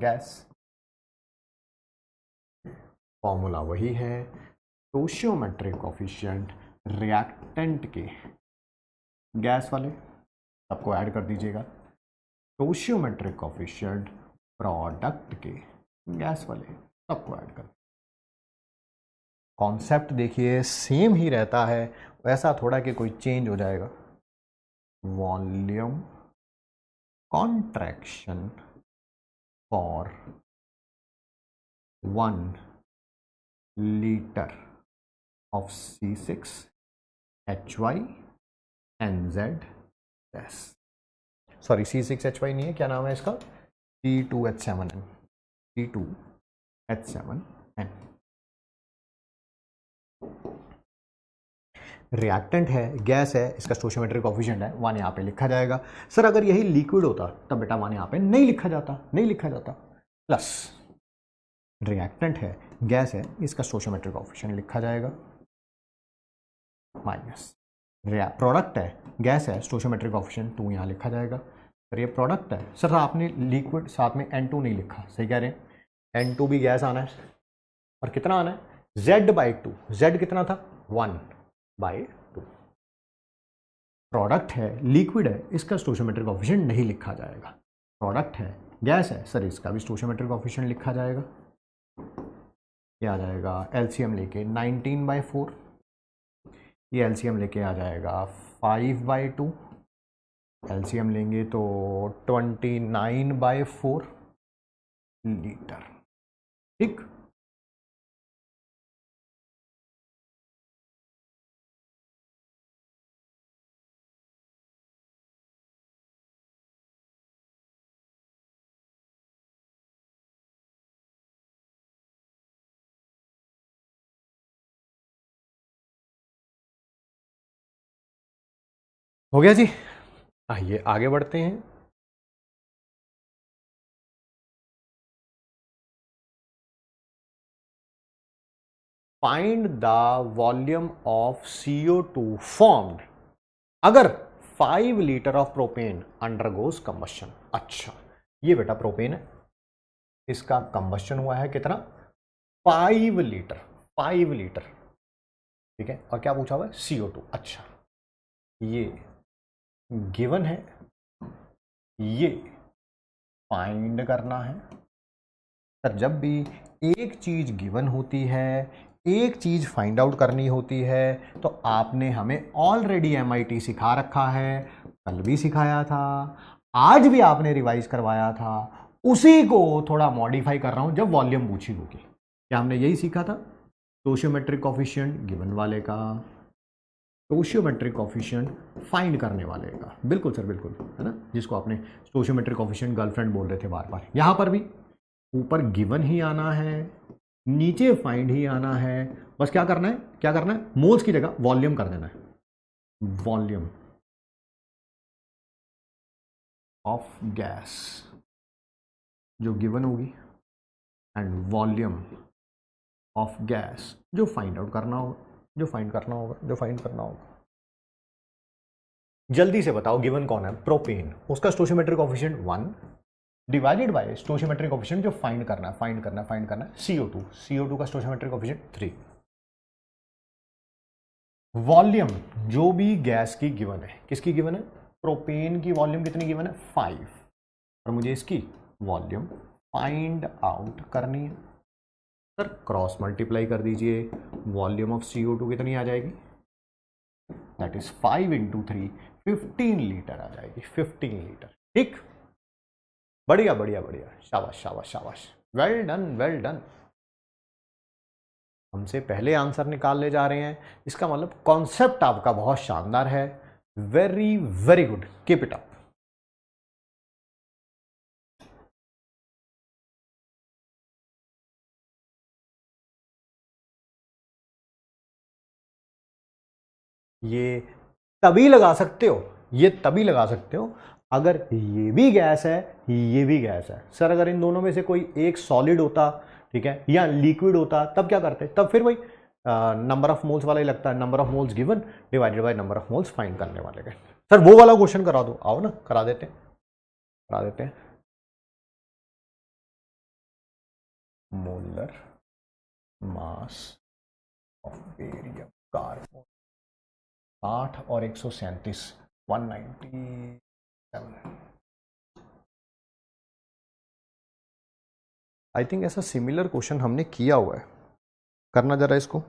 Speaker 1: gas, formula वही है, स्टोशियोमेट्रिक कोफिशिएंट रिएक्टेंट के, गैस वाले सबको ऐड कर दीजिएगा, स्टोशियोमेट्रिक कोफिशिएंट प्रोडक्ट के, गैस वाले सबको ऐड कर। कॉन्सेप्ट देखिए सेम ही रहता है, ऐसा थोड़ा कि कोई चेंज हो जाएगा। Volume contraction for 1 litre of C6H5NZ gas, sorry C6H5 नहीं है, क्या नाम है इसका, C2H7N, C2H7N। रिएक्टेंट है, गैस है, इसका स्टोशियोमेट्रिक कोफिशिएंट है 1, यहाँ पे लिखा जाएगा। सर अगर यही लिक्विड होता तब बेटा 1 यहाँ पे नहीं लिखा जाता, नहीं लिखा जाता। प्लस रिएक्टेंट है, गैस है, इसका स्टोशियोमेट्रिक कोफिशिएंट लिखा जाएगा, माइनस प्रोडक्ट है, गैस है, स्टोशियोमेट्रिक कोफिशिएंट 2 यहाँ लिखा जाएगा। सर ये प्रोडक्ट है, सर आपने लिक्विड साथ में N2 नहीं लिखा, सही कह रहे हैं, N2 भी गैस आना है, और कितना आना है Z/2, Z कितना था 1/2। प्रोडक्ट है, लिक्विड है, इसका स्टोशियोमेट्रिक कोफिशिएंट नहीं लिखा जाएगा। प्रोडक्ट है, गैस है, सर इसका भी स्टोशियोमेट्रिक कोफिशिएंट लिखा जाएगा, ये आ जाएगा एलसीएम लेके 19/4, ये एलसीएम लेके आ जाएगा 5/2, एलसीएम लेंगे तो 29/4 लीटर। ठीक, हो गया जी, आइए आगे बढ़ते हैं। Find the volume of CO2 formed अगर 5 litre of propane undergoes combustion. अच्छा, ये बेटा प्रोपेन है, इसका कंबशन हुआ है कितना 5 लीटर, 5 लीटर। ठीक है, और क्या पूछा हुआ है CO2। अच्छा, ये गिवन है, ये फाइंड करना है। सर जब भी एक चीज गिवन होती है, एक चीज फाइंड आउट करनी होती है, तो आपने हमें ऑलरेडी MIT सिखा रखा है, कल भी सिखाया था, आज भी आपने रिवाइज करवाया था, उसी को थोड़ा मॉडिफाई कर रहा हूं जब वॉल्यूम पूछी होगी। क्या हमने यही सीखा था, स्टोशियोमेट्रिक कोफिशिएंट गिवन वाले का, स्टोशियोमेट्रिक कॉफिशिएंट फाइंड करने वाले का, बिल्कुल सर बिल्कुल, है ना, जिसको आपने स्टोशियोमेट्रिक कॉफिशिएंट गर्लफ्रेंड बोल रहे थे बार बार। यहां पर भी ऊपर गिवन ही आना है, नीचे फाइंड ही आना है, बस क्या करना है, क्या करना है, मोल्स की जगह वॉल्यूम कर देना है, वॉल्यूम ऑफ गैस जो गिवन होगी एंड वॉल्यूम ऑफ गैस जो फाइंड आउट करना होगा, जो फाइंड करना होगा, जो फाइंड करना होगा। जल्दी से बताओ गिवन कौन है, प्रोपेन, उसका stoichiometric coefficient 1 divided by stoichiometric coefficient जो फाइंड करना है, फाइंड करना है, फाइंड करना है, CO2, CO2 का स्टोशियोमेट्रिक कोएफिशिएंट 3। वॉल्यूम जो भी गैस की गिवन है, किसकी गिवन है, प्रोपेन की वॉल्यूम कितनी गिवन है, 5, और मुझे इसकी वॉल्यूम फाइंड आउट करनी है। सर क्रॉस मल्टीप्लाई कर दीजिए, वॉल्यूम ऑफ CO2 कितनी आ जाएगी, दैट इज 5 × 3, 15 लीटर आ जाएगी, 15 लीटर। ठीक, बढ़िया बढ़िया बढ़िया, शाबाश शाबाश शाबाश, वेल डन वेल डन। हमसे पहले आंसर निकाल ले जा रहे हैं, इसका मतलब कॉन्सेप्ट आपका बहुत शानदार है, very very good, keep it up. ये तभी लगा सकते हो, ये तभी लगा सकते हो अगर ये भी गैस है, ये भी गैस है। सर अगर इन दोनों में से कोई एक सॉलिड होता, ठीक है, या लिक्विड होता, तब क्या करते, तब फिर वही नंबर ऑफ मोल्स वाला ही लगता है, number of moles given divided by number of moles find करने वाले का। सर वो वाला क्वेश्चन करा दो, आओ ना, करा देते हैं, करा देते हैं। Molar mass of barium carbon 8 और 137, 197। आई थिंक ऐसा सिमिलर क्वेश्चन हमने किया हुआ है, करना जरा इसको।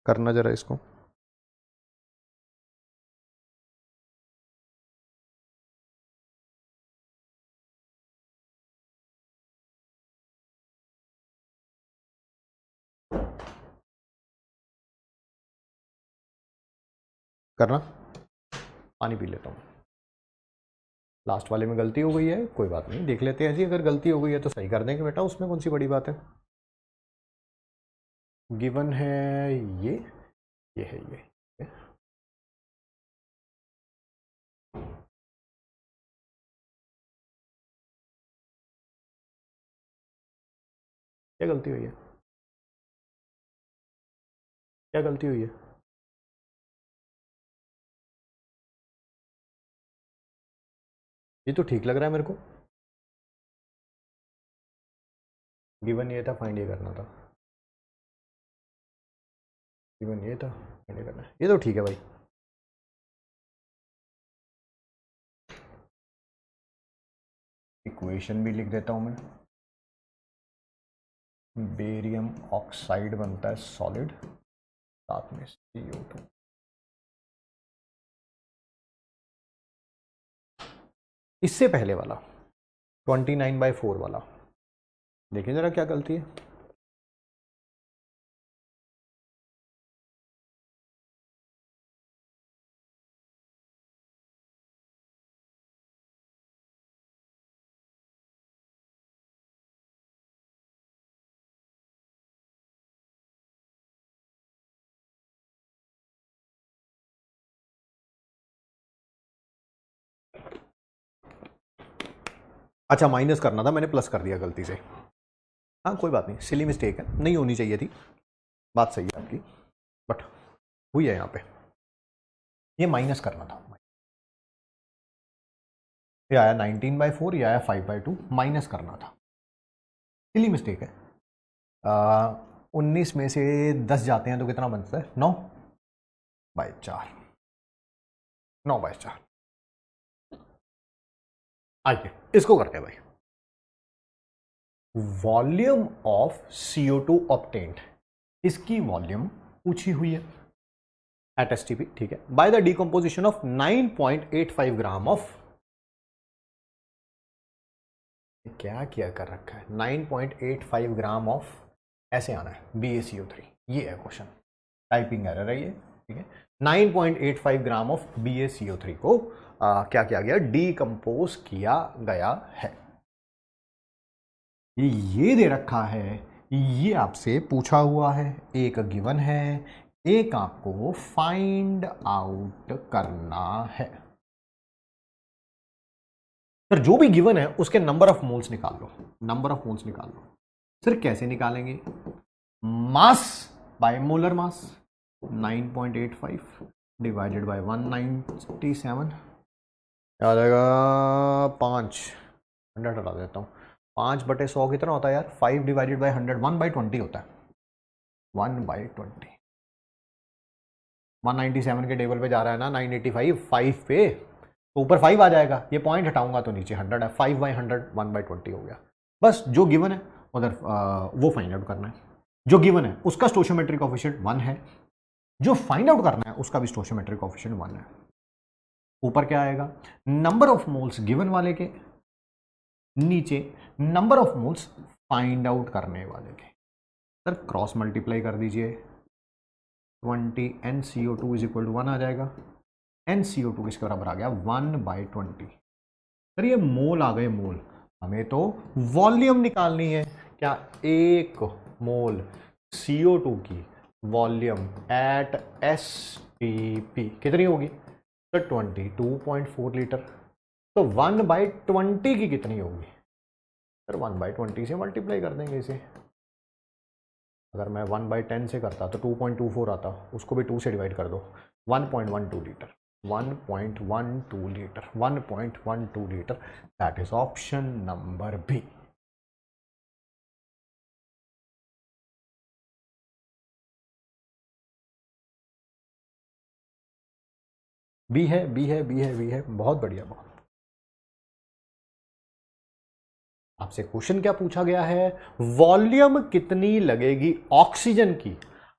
Speaker 1: करना जरा इसको। करना, पानी पी लेता हूँ। लास्ट वाले में गलती हो गई है, कोई बात नहीं, देख लेते हैं जी, अगर गलती हो गई है तो सही कर देंगे बेटा, उसमें कौन सी बड़ी बात है। गिवन है ये है ये। क्या गलती हुई है, क्या गलती हुई है, ये तो ठीक लग रहा है मेरे को। गिवन ये था, फाइंड ये करना था, गिवन ये था, फाइंड ये करना है, ये तो ठीक है भाई। इक्वेशन भी लिख देता हूं मैं, बेरियम ऑक्साइड बनता है सॉलिड, साथ में CO2। इससे पहले वाला 29/4 वाला देखिए जरा क्या गलती है। अच्छा माइनस करना था, मैंने प्लस कर दिया गलती से। हाँ कोई बात नहीं, सिली मिस्टेक है, नहीं होनी चाहिए थी, बात सही है आपकी, बट हुई है यहाँ पे, ये माइनस करना था। ये आया 19/4, ये आया 5/2, माइनस करना था, सिली मिस्टेक है। 19 में से 10 जाते हैं तो कितना बनता है, 9/4, 9/4। आइए इसको करते हैं भाई। वॉल्यूम ऑफ CO2 ऑब्टेन्ड, इसकी वॉल्यूम पूछी हुई है एट STP, ठीक है, by the decomposition of 9.85 gram of, क्या किया कर रखा है, 9.85 ग्राम ऑफ ऐसे आना है BaCO3, ये है क्वेश्चन, टाइपिंग एरर है ये, ठीक है। 9.85 ग्राम ऑफ BaCO3 को क्या किया गया, डीकंपोज किया गया है। ये दे रखा है, ये आपसे पूछा हुआ है, एक गिवन है, एक आपको फाइंड आउट करना है। सर जो भी गिवन है उसके नंबर ऑफ मोल्स निकाल लो, नंबर ऑफ मोल्स निकाल लो। सर कैसे निकालेंगे, मास by molar mass 9.85 divided by 197, आ जाएगा 5, 100 हटा देता हूँ, 5/100 कितना होता है यार, 5 डिवाइडेड बाय 100, 1/20 होता है, 1/20। 197 के टेबल पे जा रहा है ना 985, 5 पे तो ऊपर 5 आ जाएगा, ये पॉइंट हटाऊंगा तो नीचे 100 है, 5/100 1/20 हो गया। बस जो गिवन है उधर वो फाइंड आउट करना है, जो गिवन है उसका स्टोशियोमेट्रिक कोएफिशिएंट 1 है, जो फाइंड आउट करना है उसका भी स्टोशियोमेट्रिक कोएफिशिएंट 1 है। ऊपर क्या आएगा, नंबर ऑफ मोल्स गिवन वाले के, नीचे number of moles find out करने वाले के। सर क्रॉस मल्टीप्लाई कर दीजिए, 20 NCO2 इज इक्वल टू 1 आ जाएगा, NCO2 किसके बराबर आ गया, 1/20। सर ये मोल आ गए मोल, हमें तो वॉल्यूम निकालनी है, क्या एक मोल CO2 की वॉल्यूम एट STP कितनी होगी, तो 22.4 लीटर, तो 1/20 की कितनी होगी, सर 1/20 से मल्टीप्लाई कर देंगे इसे। अगर मैं 1/10 से करता तो 2.24 आता, उसको भी 2 से डिवाइड कर दो, 1.12 litre, 1.12 litre, 1.12 litre, that is option number B. B है, बी है, बी है, बी है, बहुत बढ़िया, बहुत। आपसे क्वेश्चन क्या पूछा गया है, वॉल्यूम कितनी लगेगी ऑक्सीजन की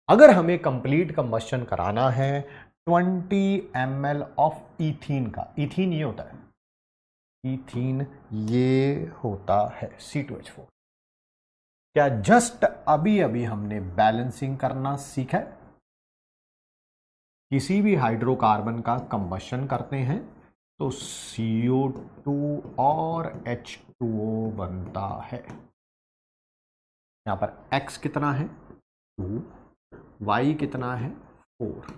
Speaker 1: अगर हमें कंप्लीट कंबस्शन कराना है 20 ml ऑफ इथीन का। इथीन ये होता है, इथीन ये होता है C2H4। क्या जस्ट अभी अभी हमने बैलेंसिंग करना सीखा है, किसी भी हाइड्रोकार्बन का कंबशन करते हैं तो CO2 और H2O बनता है। यहां पर X कितना है 2, Y कितना है 4।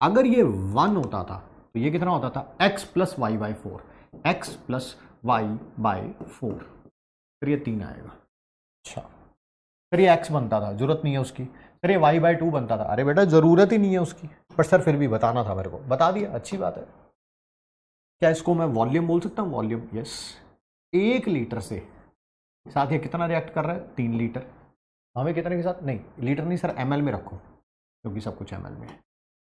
Speaker 1: अगर ये 1 होता था तो ये कितना होता था, X plus Y by 4, X plus Y by 4, फिर ये 3 आएगा। अच्छा फिर ये X बनता था, जरूरत नहीं है उसकी, फिर ये y/2 बनता था, अरे बेटा जरूरत ही नहीं है उसकी, पर सर फिर भी बताना था मेरे को, बता दिया, अच्छी बात है। क्या इसको मैं वॉल्यूम बोल सकता हूँ, वॉल्यूम, यस। 1 लीटर से साथ ये कितना रिएक्ट कर रहा है, 3 लीटर, हमें कितने के साथ, नहीं लीटर नहीं सर ml में रखो क्योंकि सब कुछ ml में है।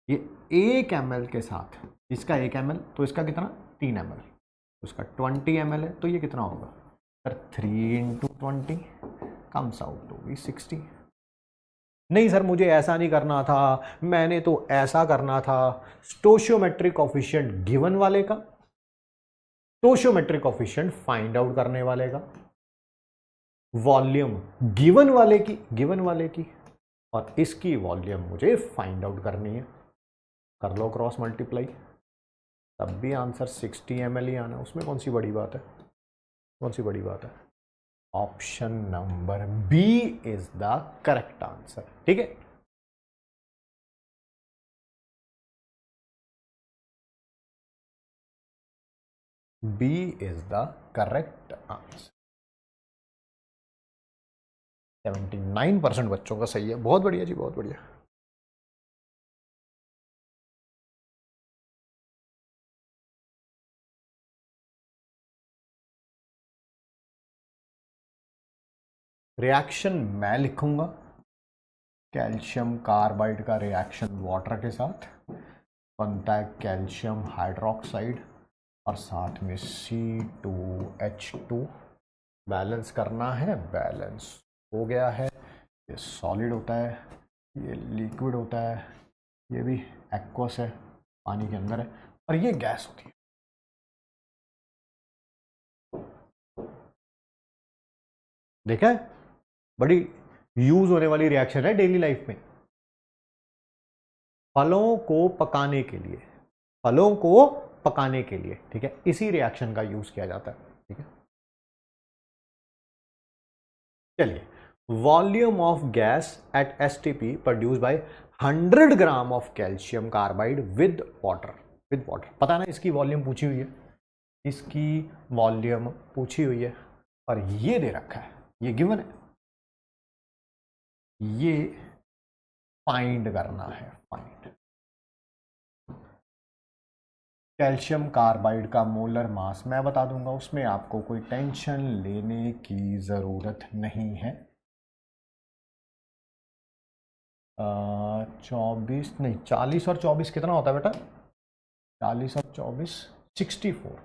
Speaker 1: ये 1 ml के साथ, इसका 1 ml तो इसका कितना 3 ml, तो इसका 20 ml है, तो ये कितना होगा sir 3 × 20 comes out to be 60। नहीं सर मुझे ऐसा नहीं करना था, मैंने तो ऐसा करना था। स्टोशियोमेट्रिक कोएफिशिएंट गिवन वाले का, स्टोशियोमेट्रिक कोएफिशिएंट फाइंड आउट करने वाले का, वॉल्यूम गिवन वाले की, गिवन वाले की, और इसकी वॉल्यूम मुझे फाइंड आउट करनी है। कर लो क्रॉस मल्टीप्लाई, तब भी आंसर 60 ml ही आना, उसमें कौन सी बड़ी बात है, कौन सी बड़ी बात है। Option number B is the correct answer, ठीक है। B is the correct answer. 79% बच्चों का सही है, बहुत बढ़िया जी, बहुत बढ़िया। रिएक्शन मैं लिखूंगा, कैल्शियम कार्बाइड का रिएक्शन वाटर के साथ बनता है कैल्शियम हाइड्रोक्साइड और साथ में C2H2। बैलेंस करना है, बैलेंस हो गया है। ये सॉलिड होता है, ये लिक्विड होता है, ये भी एक्वस है, पानी के अंदर है, और ये गैस होती है। देखा है, बड़ी यूज होने वाली रिएक्शन है डेली लाइफ में, फलों को पकाने के लिए, फलों को पकाने के लिए, ठीक है, इसी रिएक्शन का यूज किया जाता है, ठीक है। चलिए, volume of gas at STP produce by 100 gram of calcium carbide with water, with water, पता ना, इसकी वॉल्यूम पूछी हुई है, इसकी वॉल्यूम पूछी हुई है, और ये दे रखा है, ये गिवन है, ये फाइंड करना है, फाइंड कैल्शियम कार्बाइड का मोलर मास मैं बता दूंगा, उसमें आपको कोई टेंशन लेने की जरूरत नहीं है। 24 नहीं, 40 और 24 कितना होता है बेटा? 40 और 24 64।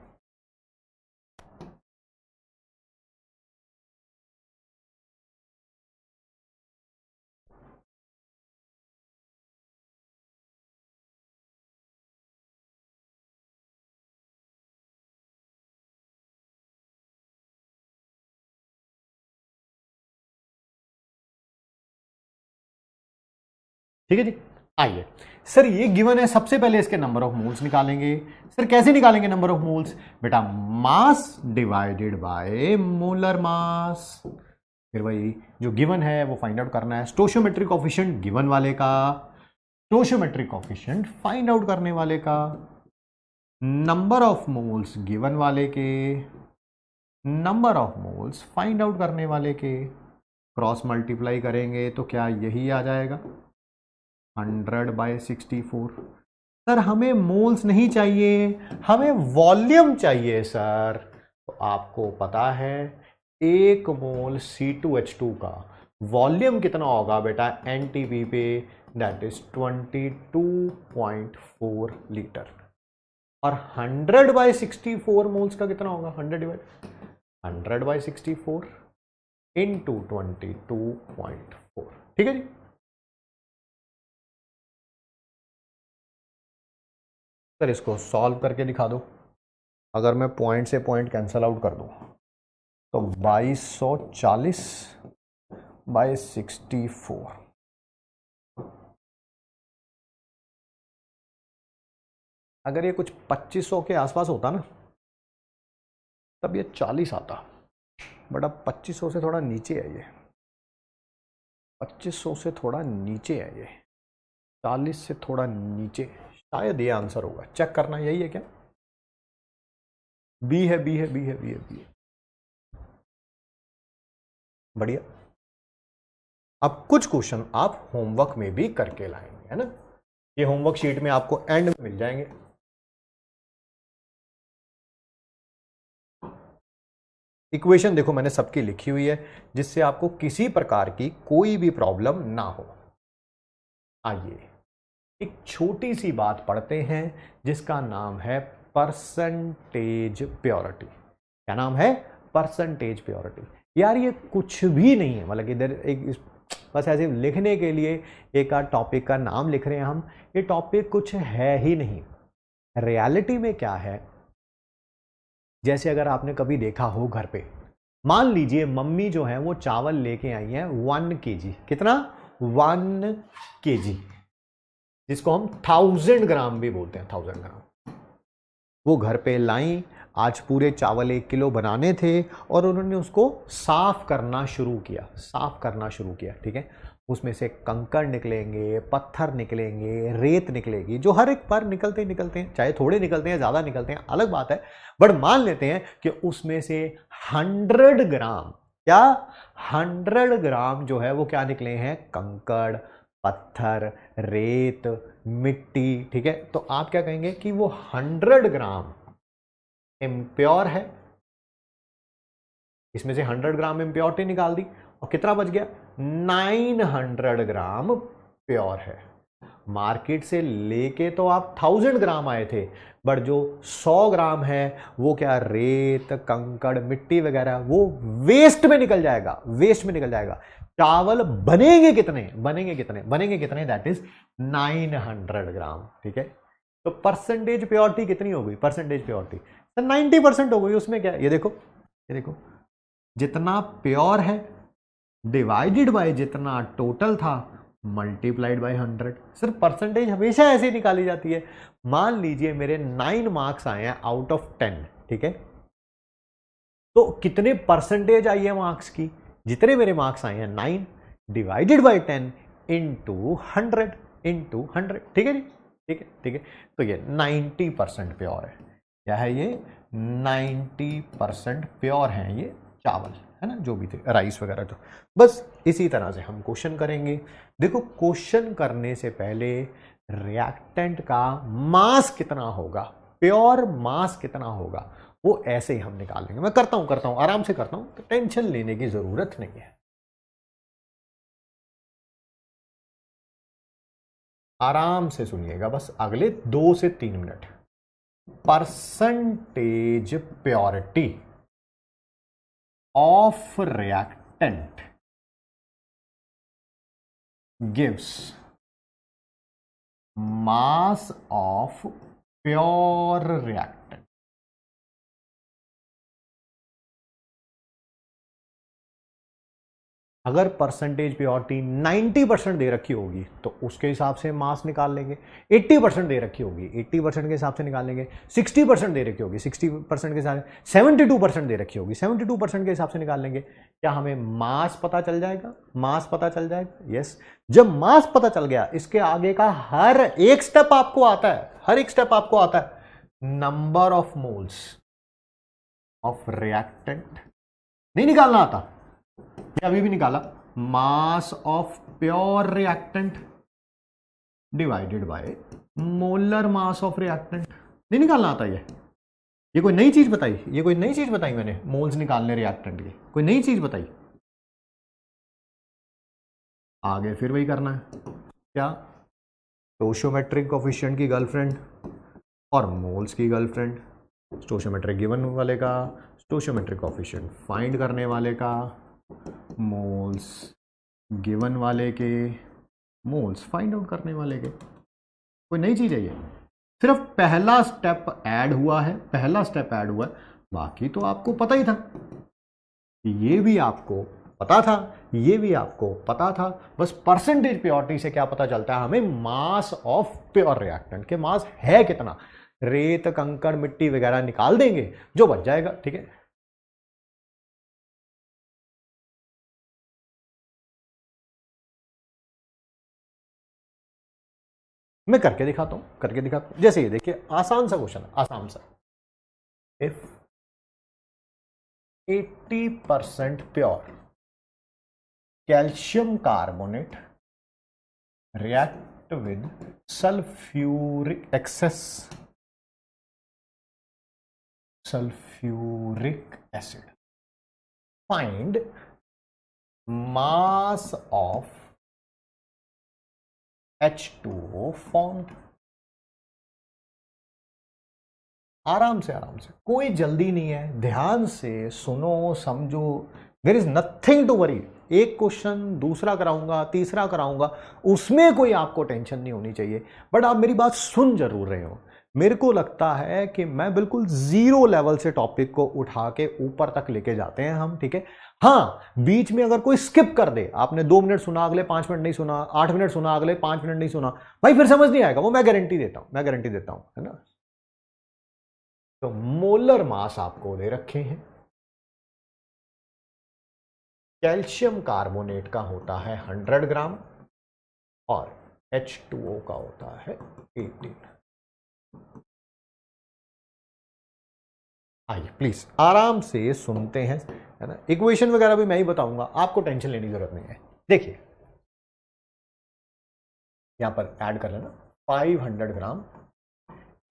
Speaker 1: ठीक है जी, आइए सर, ये गिवन है, सबसे पहले इसके नंबर ऑफ मोल्स निकालेंगे। सर कैसे निकालेंगे नंबर ऑफ मोल्स? बेटा मास डिवाइडेड बाय मोलर मास, फिर वही जो गिवन है वो फाइंड आउट करना है। स्टोशियोमेट्रिक कोएफिशिएंट गिवन वाले का, स्टोशियोमेट्रिक कोएफिशिएंट फाइंड आउट करने वाले का, नंबर ऑफ मोल्स गिवन वाले के, number of moles find out करने वाले के, क्रॉस मल्टीप्लाई करेंगे तो क्या यही आ जाएगा 100/64। सर हमें मोल्स नहीं चाहिए, हमें वॉल्यूम चाहिए सर। तो आपको पता है 1 मोल C2H2 का वॉल्यूम कितना होगा बेटा NTP पे? That is 22.4 litre. और 100/64 मोल्स का कितना होगा? 100/64 इंटू 22.4। ठीक है जी। सर इसको सॉल्व करके दिखा दो। अगर मैं पॉइंट से पॉइंट कैंसल आउट कर दूं तो 2240/64, अगर ये कुछ 2500 के आसपास होता ना तब ये 40 आता, बट अब 2500 से थोड़ा नीचे है ये, 2500 से थोड़ा नीचे है ये, 40 से थोड़ा नीचे, शायद ये आंसर होगा। चेक करना, यही है क्या? बी है, बी है, बी है, बी है, बी है। बढ़िया। अब कुछ क्वेश्चन आप होमवर्क में भी करके लाएंगे, है ना? ये होमवर्क शीट में आपको एंड में मिल जाएंगे। इक्वेशन देखो मैंने सबकी लिखी हुई है जिससे आपको किसी प्रकार की कोई भी प्रॉब्लम ना हो। आइए एक छोटी सी बात पढ़ते हैं जिसका नाम है परसेंटेज प्योरिटी। क्या नाम है? Percentage purity. यार ये कुछ भी नहीं है, मतलब इधर एक बस ऐसे लिखने के लिए एक आध टॉपिक का नाम लिख रहे हैं हम, ये टॉपिक कुछ है ही नहीं। रियलिटी में क्या है, जैसे अगर आपने कभी देखा हो घर पे, मान लीजिए मम्मी जो है वो चावल लेके आई है 1 kg, कितना? 1 kg, जिसको हम 1000 ग्राम भी बोलते हैं, 1000 ग्राम। वो घर पे लाई, आज पूरे चावल 1 किलो बनाने थे और उन्होंने उसको साफ करना शुरू किया, साफ करना शुरू किया। ठीक है, उसमें से कंकड़ निकलेंगे, पत्थर निकलेंगे, रेत निकलेगी, जो हर एक पर निकलते ही निकलते हैं, चाहे थोड़े निकलते हैं ज़्यादा निकलते हैं अलग बात है, बट मान लेते हैं कि उसमें से 100 ग्राम, क्या 100 ग्राम जो है वो क्या निकले हैं? कंकड़, पत्थर, रेत, मिट्टी। ठीक है, तो आप क्या कहेंगे कि वो 100 ग्राम इम्प्योर है। इसमें से 100 ग्राम इम्प्योरिटी निकाल दी और कितना बच गया? 900 ग्राम प्योर है। मार्केट से लेके तो आप 1000 ग्राम आए थे, बट जो 100 ग्राम है वो क्या? रेत, कंकड़, मिट्टी वगैरह, वो वेस्ट में निकल जाएगा, वेस्ट में निकल जाएगा। चावल बनेंगे कितने? बनेंगे कितने? बनेंगे कितने? दैट इज 900 ग्राम। ठीक है, तो परसेंटेज प्योरिटी कितनी हो गई? परसेंटेज प्योरिटी 90% हो गई। उसमें क्या? ये देखो, ये देखो, जितना प्योर है डिवाइडेड बाय जितना टोटल था मल्टीप्लाइड बाय 100। सर परसेंटेज हमेशा ऐसे निकाली जाती है। मान लीजिए मेरे 9 मार्क्स आए हैं आउट ऑफ 10, ठीक है, तो कितने परसेंटेज आई है मार्क्स की? जितने मेरे मार्क्स आए हैं 9 डिवाइडेड बाय 10 इंटू 100 इंटू 100, ठीक है जी, ठीक है, ठीक है। तो ये 90% प्योर है। क्या है ये? 90% प्योर है ये चावल, है ना, जो भी थे राइस वगैरह। तो बस इसी तरह से हम क्वेश्चन करेंगे। देखो क्वेश्चन करने से पहले रिएक्टेंट का मास कितना होगा, प्योर मास कितना होगा, वो ऐसे ही हम निकाल लेंगे। मैं करता हूं आराम से करता हूं, तो टेंशन लेने की जरूरत नहीं है। आराम से सुनिएगा बस अगले 2 से 3 minute. Percentage purity of reactant gives mass of pure reactant. अगर परसेंटेज प्योरिटी 90% दे रखी होगी तो उसके हिसाब से मास निकाल लेंगे। 80% दे रखी होगी 80% के हिसाब से निकाल लेंगे। 60% दे रखी होगी 60% के हिसाब से। 72% दे रखी होगी 72% के हिसाब से निकाल लेंगे। क्या हमें मास पता चल जाएगा? मास पता चल जाएगा, यस। जब मास पता चल गया, इसके आगे का हर एक स्टेप आपको आता है, हर एक स्टेप आपको आता है। Number of moles of reactant नहीं निकालना आता, अभी भी निकाला। मास of pure reactant divided by molar mass of reactant नहीं निकालना आता। ये कोई नई चीज बताई, ये कोई नई चीज बताई मैंने, मोल्स निकालने रिएक्टेंट की कोई नई चीज बताई? आगे फिर वही करना है। क्या? स्टोइचोमेट्रिक कोएफिशिएंट की गर्लफ्रेंड और मोल्स की गर्लफ्रेंड। स्टोइचोमेट्रिक गिवन वाले का, स्टोइचोमेट्रिक कोएफिशिएंट फाइंड करने वाले का, मोल्स गिवन वाले के, मोल्स फाइंड आउट करने वाले के। कोई नई चीज है ये? सिर्फ पहला स्टेप ऐड हुआ है, पहला स्टेप ऐड हुआ है, बाकी तो आपको पता ही था। ये भी आपको पता था, ये भी आपको पता था। बस परसेंटेज प्योरिटी से क्या पता चलता है हमें? मास ऑफ प्योर रिएक्टेंट के मास है कितना। रेत कंकड़ मिट्टी वगैरह निकाल देंगे, जो बच जाएगा, ठीक है। मैं करके दिखाता हूं, करके दिखाता हूं। जैसे ये देखिए आसान सा क्वेश्चन है, आसान सा। If 80% pure calcium carbonate react with sulfuric acid, find mass of H2O formed। आराम से कोई जल्दी नहीं है, ध्यान से सुनो समझो। There is nothing to worry. एक क्वेश्चन दूसरा कराऊंगा, तीसरा कराऊंगा, उसमें कोई आपको टेंशन नहीं होनी चाहिए। बट आप मेरी बात सुन जरूर रहे हो। मेरे को लगता है कि मैं बिल्कुल जीरो लेवल से टॉपिक को उठा के ऊपर तक लेके जाते हैं हम, ठीक है। हाँ, बीच में अगर कोई स्किप कर दे, आपने 2 मिनट सुना, अगले 5 मिनट नहीं सुना, 8 मिनट सुना, अगले 5 मिनट नहीं सुना, भाई फिर समझ नहीं आएगा। वो मैं गारंटी देता हूं, मैं गारंटी देता हूं, है ना। तो मोलर मास आपको दे रखे हैं। कैल्शियम कार्बोनेट का होता है 100 ग्राम और H2O का होता है 18। आइए प्लीज आराम से सुनते हैं, है ना। इक्वेशन वगैरह भी मैं ही बताऊंगा, आपको टेंशन लेने की जरूरत नहीं है। देखिए यहां पर ऐड कर लेना 500 ग्राम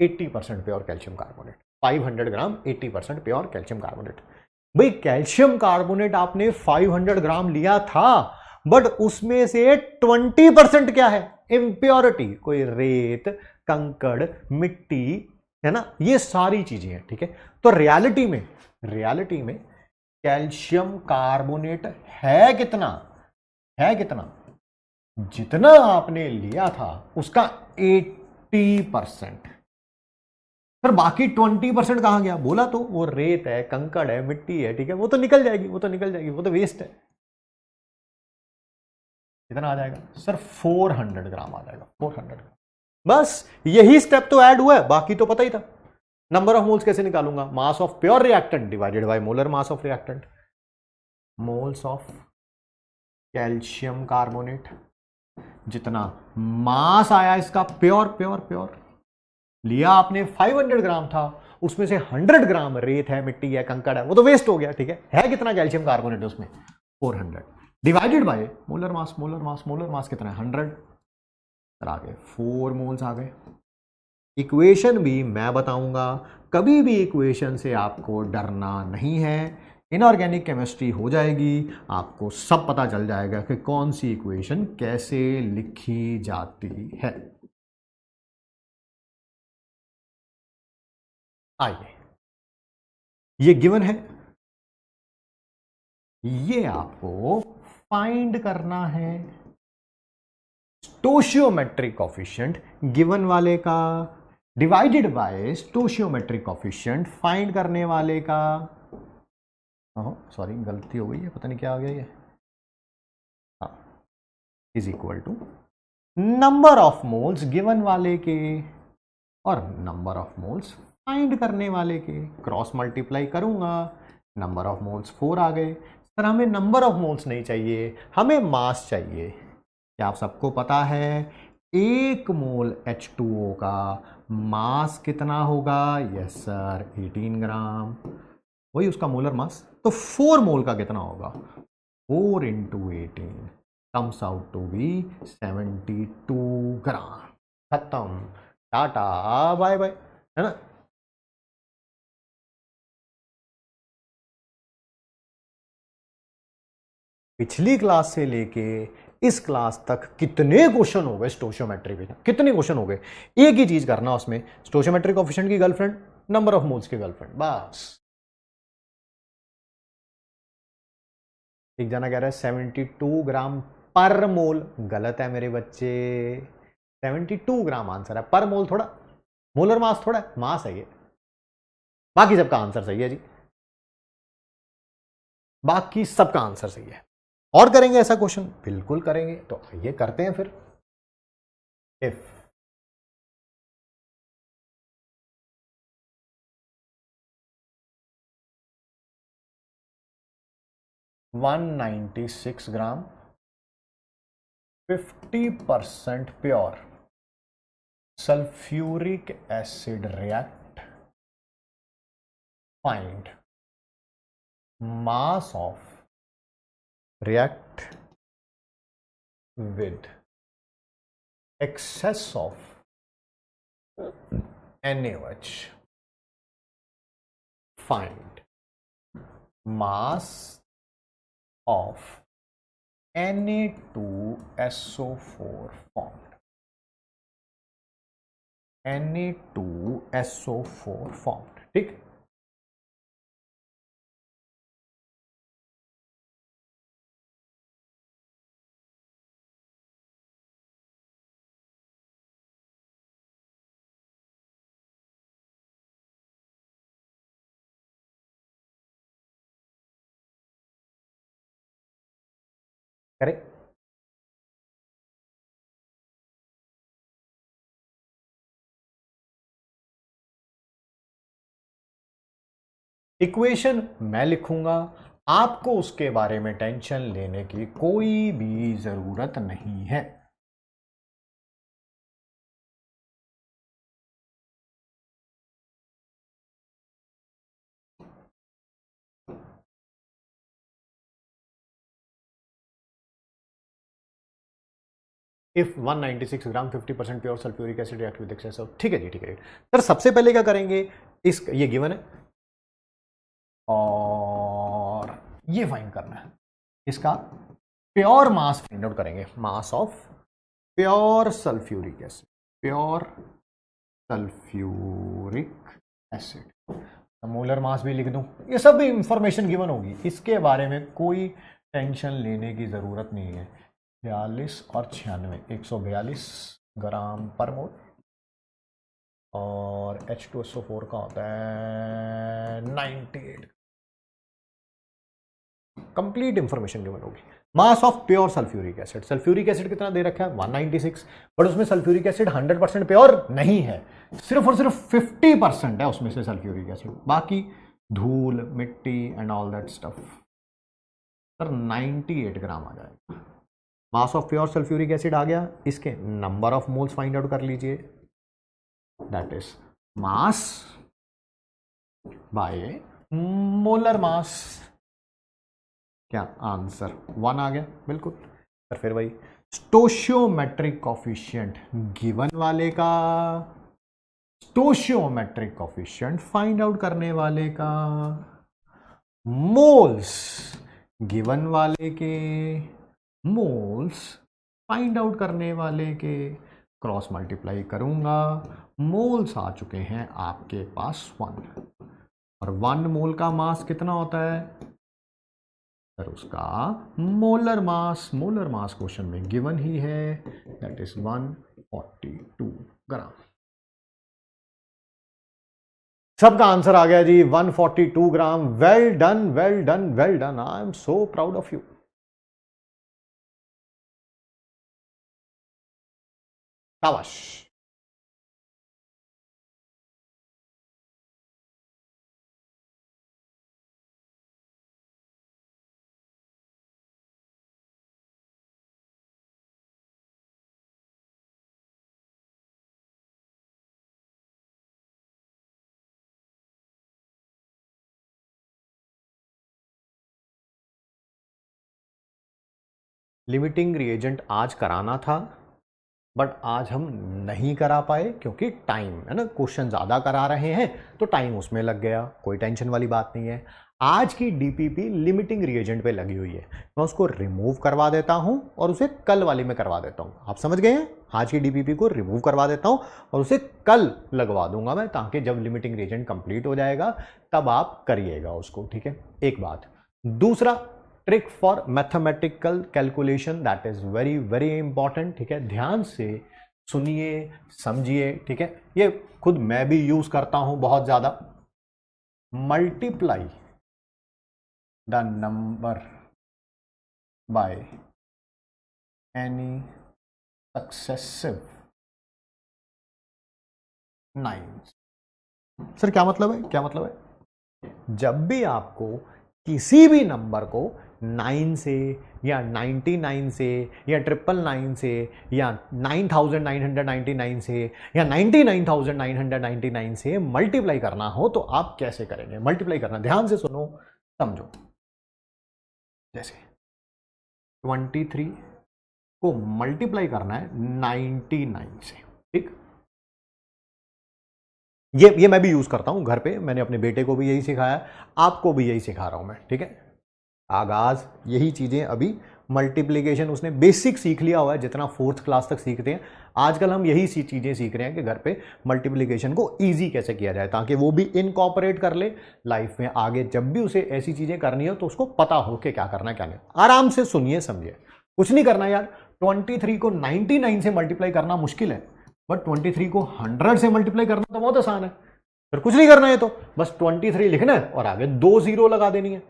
Speaker 1: 80% प्योर कैल्शियम कार्बोनेट। 500 ग्राम 80% प्योर कैल्शियम कार्बोनेट। भाई कैल्शियम कार्बोनेट आपने 500 ग्राम लिया था, बट उसमें से 20% क्या है? इम्प्योरिटी, कोई रेत कंकड़ मिट्टी, है ना, ये सारी चीजें हैं, ठीक है। तो रियलिटी में कैल्शियम कार्बोनेट है कितना? है कितना? जितना आपने लिया था उसका 80%। फिर बाकी 20% कहां गया? बोला तो वो रेत है, कंकड़ है, मिट्टी है, ठीक है, वो तो निकल जाएगी, वो तो निकल जाएगी, वो तो वेस्ट है। कितना आ जाएगा सर? 400 ग्राम आ जाएगा, 400 ग्राम। बस यही स्टेप तो ऐड हुआ है, बाकी तो पता ही था। नंबर ऑफ मोल्स कैसे निकालूंगा? मास of pure reactant divided by molar mass of reactant. Moles of calcium carbonate, जितना मास आया इसका प्योर प्योर प्योर लिया आपने 500 ग्राम था, उसमें से 100 ग्राम रेत है, मिट्टी है, कंकड़ है, वो तो वेस्ट हो गया, ठीक है कितना कैल्शियम कार्बोनेट उसमें? 400 divided by molar mass. Molar mass, molar मास कितना है? 100। आ गए 4 मोल्स आ गए। इक्वेशन भी मैं बताऊंगा, कभी भी इक्वेशन से आपको डरना नहीं है। इनऑर्गेनिक केमिस्ट्री हो जाएगी, आपको सब पता चल जाएगा कि कौन सी इक्वेशन कैसे लिखी जाती है। आइए, ये गिवन है, ये आपको फाइंड करना है स्टोशियोमेट्रिक कोफिशिएंट गिवन वाले का divided by stoichiometric coefficient find करने वाले का। सॉरी गलती हो गई है, पता नहीं क्या आ गया ये। हाँ, is equal to number of moles given वाले के और नंबर ऑफ मोल्स फाइंड करने वाले के, क्रॉस मल्टीप्लाई करूंगा, नंबर ऑफ मोल्स 4 आ गए। सर हमें नंबर ऑफ मोल्स नहीं चाहिए, हमें मास चाहिए। क्या आप सबको पता है 1 मोल H2O का मास कितना होगा? यस सर, 18 ग्राम, वही उसका मोलर मास। तो 4 मोल का कितना होगा? 4 into 18 comes out to be 72 gram. खत्म, टाटा बाय बाय, है ना? पिछली क्लास से लेके इस क्लास तक कितने क्वेश्चन हो गए स्टोशियोमेट्री पे? कितने क्वेश्चन हो गए? एक ही चीज करना उसमें, स्टोशियोमेट्रिक कोफिशिएंट की गर्लफ्रेंड, नंबर ऑफ मोल्स की गर्लफ्रेंड, बस। एक जना कह रहा है 72 ग्राम पर मोल, गलत है मेरे बच्चे। 72 ग्राम आंसर है, पर मोल थोड़ा, मोलर मास थोड़ा है, मास है ये। बाकी सबका आंसर सही है जी, बाकी सबका आंसर सही है। और करेंगे ऐसा क्वेश्चन? बिल्कुल करेंगे, तो ये करते हैं फिर। If 196 gram 50% pure sulphuric acid react, find mass of react with excess of NaOH, find mass of Na2SO4 formed, Na2SO4 formed, ठीक। करेक्ट। इक्वेशन मैं लिखूंगा, आपको उसके बारे में टेंशन लेने की कोई भी जरूरत नहीं है। If 196 gram 50% pure sulphuric acid react with excess of, ठीक है जी, ठीक है। सर सबसे पहले क्या करेंगे, इस ये गिवन है और ये फाइंड करना है, इसका प्योर मास फाइंड आउट करेंगे, मास of pure sulphuric acid, pure sulphuric acid. Molar mass भी लिख दूं, ये सब इंफॉर्मेशन गिवन होगी, इसके बारे में कोई टेंशन लेने की जरूरत नहीं है। 42 और 96, 142 ग्राम पर मोल, और H2SO4 का होता है 98। कंप्लीट इंफॉर्मेशन गिवन होगी। मास of pure sulphuric acid, sulphuric acid कितना दे रखा है 196, बट उसमें सल्फ्यूरिक एसिड 100% प्योर नहीं है, सिर्फ और सिर्फ 50% है उसमें से सल्फ्यूरिक एसिड, बाकी धूल मिट्टी and all that stuff. Sir 98 gram आ जाएगा। Mass of pure sulphuric acid आ गया, इसके number of moles find out कर लीजिए, that is mass by molar mass. क्या आंसर 1 आ गया? बिल्कुल। और फिर वही स्टोशियोमेट्रिक कॉफिशिएंट गिवन वाले का, स्टोशियोमेट्रिक कॉफिशिएंट फाइंड आउट करने वाले का, मोल्स गिवन वाले के, मोल्स फाइंड आउट करने वाले के, क्रॉस मल्टीप्लाई करूंगा, मोल्स आ चुके हैं आपके पास 1, और 1 मोल का मास कितना होता है सर? उसका molar mass, molar mass question में गिवन ही है, दैट इज 142 ग्राम। सबका आंसर आ गया जी 142 gram. Well done, well done, well done, I am so proud of you. शाबाश। लिमिटिंग रिएजेंट आज कराना था, बट आज हम नहीं करा पाए क्योंकि टाइम है ना, क्वेश्चन ज़्यादा करा रहे हैं तो टाइम उसमें लग गया। कोई टेंशन वाली बात नहीं है। आज की डीपीपी लिमिटिंग रिएजेंट पे लगी हुई है, मैं उसको रिमूव करवा देता हूं और उसे कल वाली में करवा देता हूं। आप समझ गए हैं? आज की डीपीपी को रिमूव करवा देता हूं और उसे कल लगवा दूंगा मैं, ताकि जब लिमिटिंग रिएजेंट कंप्लीट हो जाएगा तब आप करिएगा उसको, ठीक है? एक बात। दूसरा, trick for mathematical calculation, that is very very important, ठीक है? ध्यान से सुनिए, समझिए, ठीक है? ये खुद मैं भी यूज करता हूं बहुत ज्यादा। Multiply the number by any successive 9। Sir क्या मतलब है? क्या मतलब है? जब भी आपको किसी भी नंबर को 9 से या 99 से या 999 से या 9999 से या 99999 से मल्टीप्लाई करना हो तो आप कैसे करेंगे? मल्टीप्लाई करना, ध्यान से सुनो, समझो। जैसे 23 को मल्टीप्लाई करना है 99 से, ठीक? ये मैं भी यूज करता हूं घर पे, मैंने अपने बेटे को भी यही सिखाया, आपको भी यही सिखा रहा हूं मैं, ठीक है? आगाज यही चीजें, अभी मल्टीप्लिकेशन उसने बेसिक सीख लिया हुआ है, जितना 4th क्लास तक सीखते हैं। आजकल हम यही चीजें सीख रहे हैं कि घर पे मल्टीप्लिकेशन को इजी कैसे किया जाए, ताकि वो भी इनकॉर्पोरेट कर ले लाइफ में। आगे जब भी उसे ऐसी चीजें करनी हो तो उसको पता हो कि क्या करना है क्या नहीं। आराम से सुनिए, समझिए, कुछ नहीं करना यार। 23 को 99 से मल्टीप्लाई करना मुश्किल है, बट 23 को 100 से मल्टीप्लाई करना तो बहुत आसान है। फिर कुछ नहीं करना है, तो बस 23 लिखना है और आगे 2 0 लगा देनी है।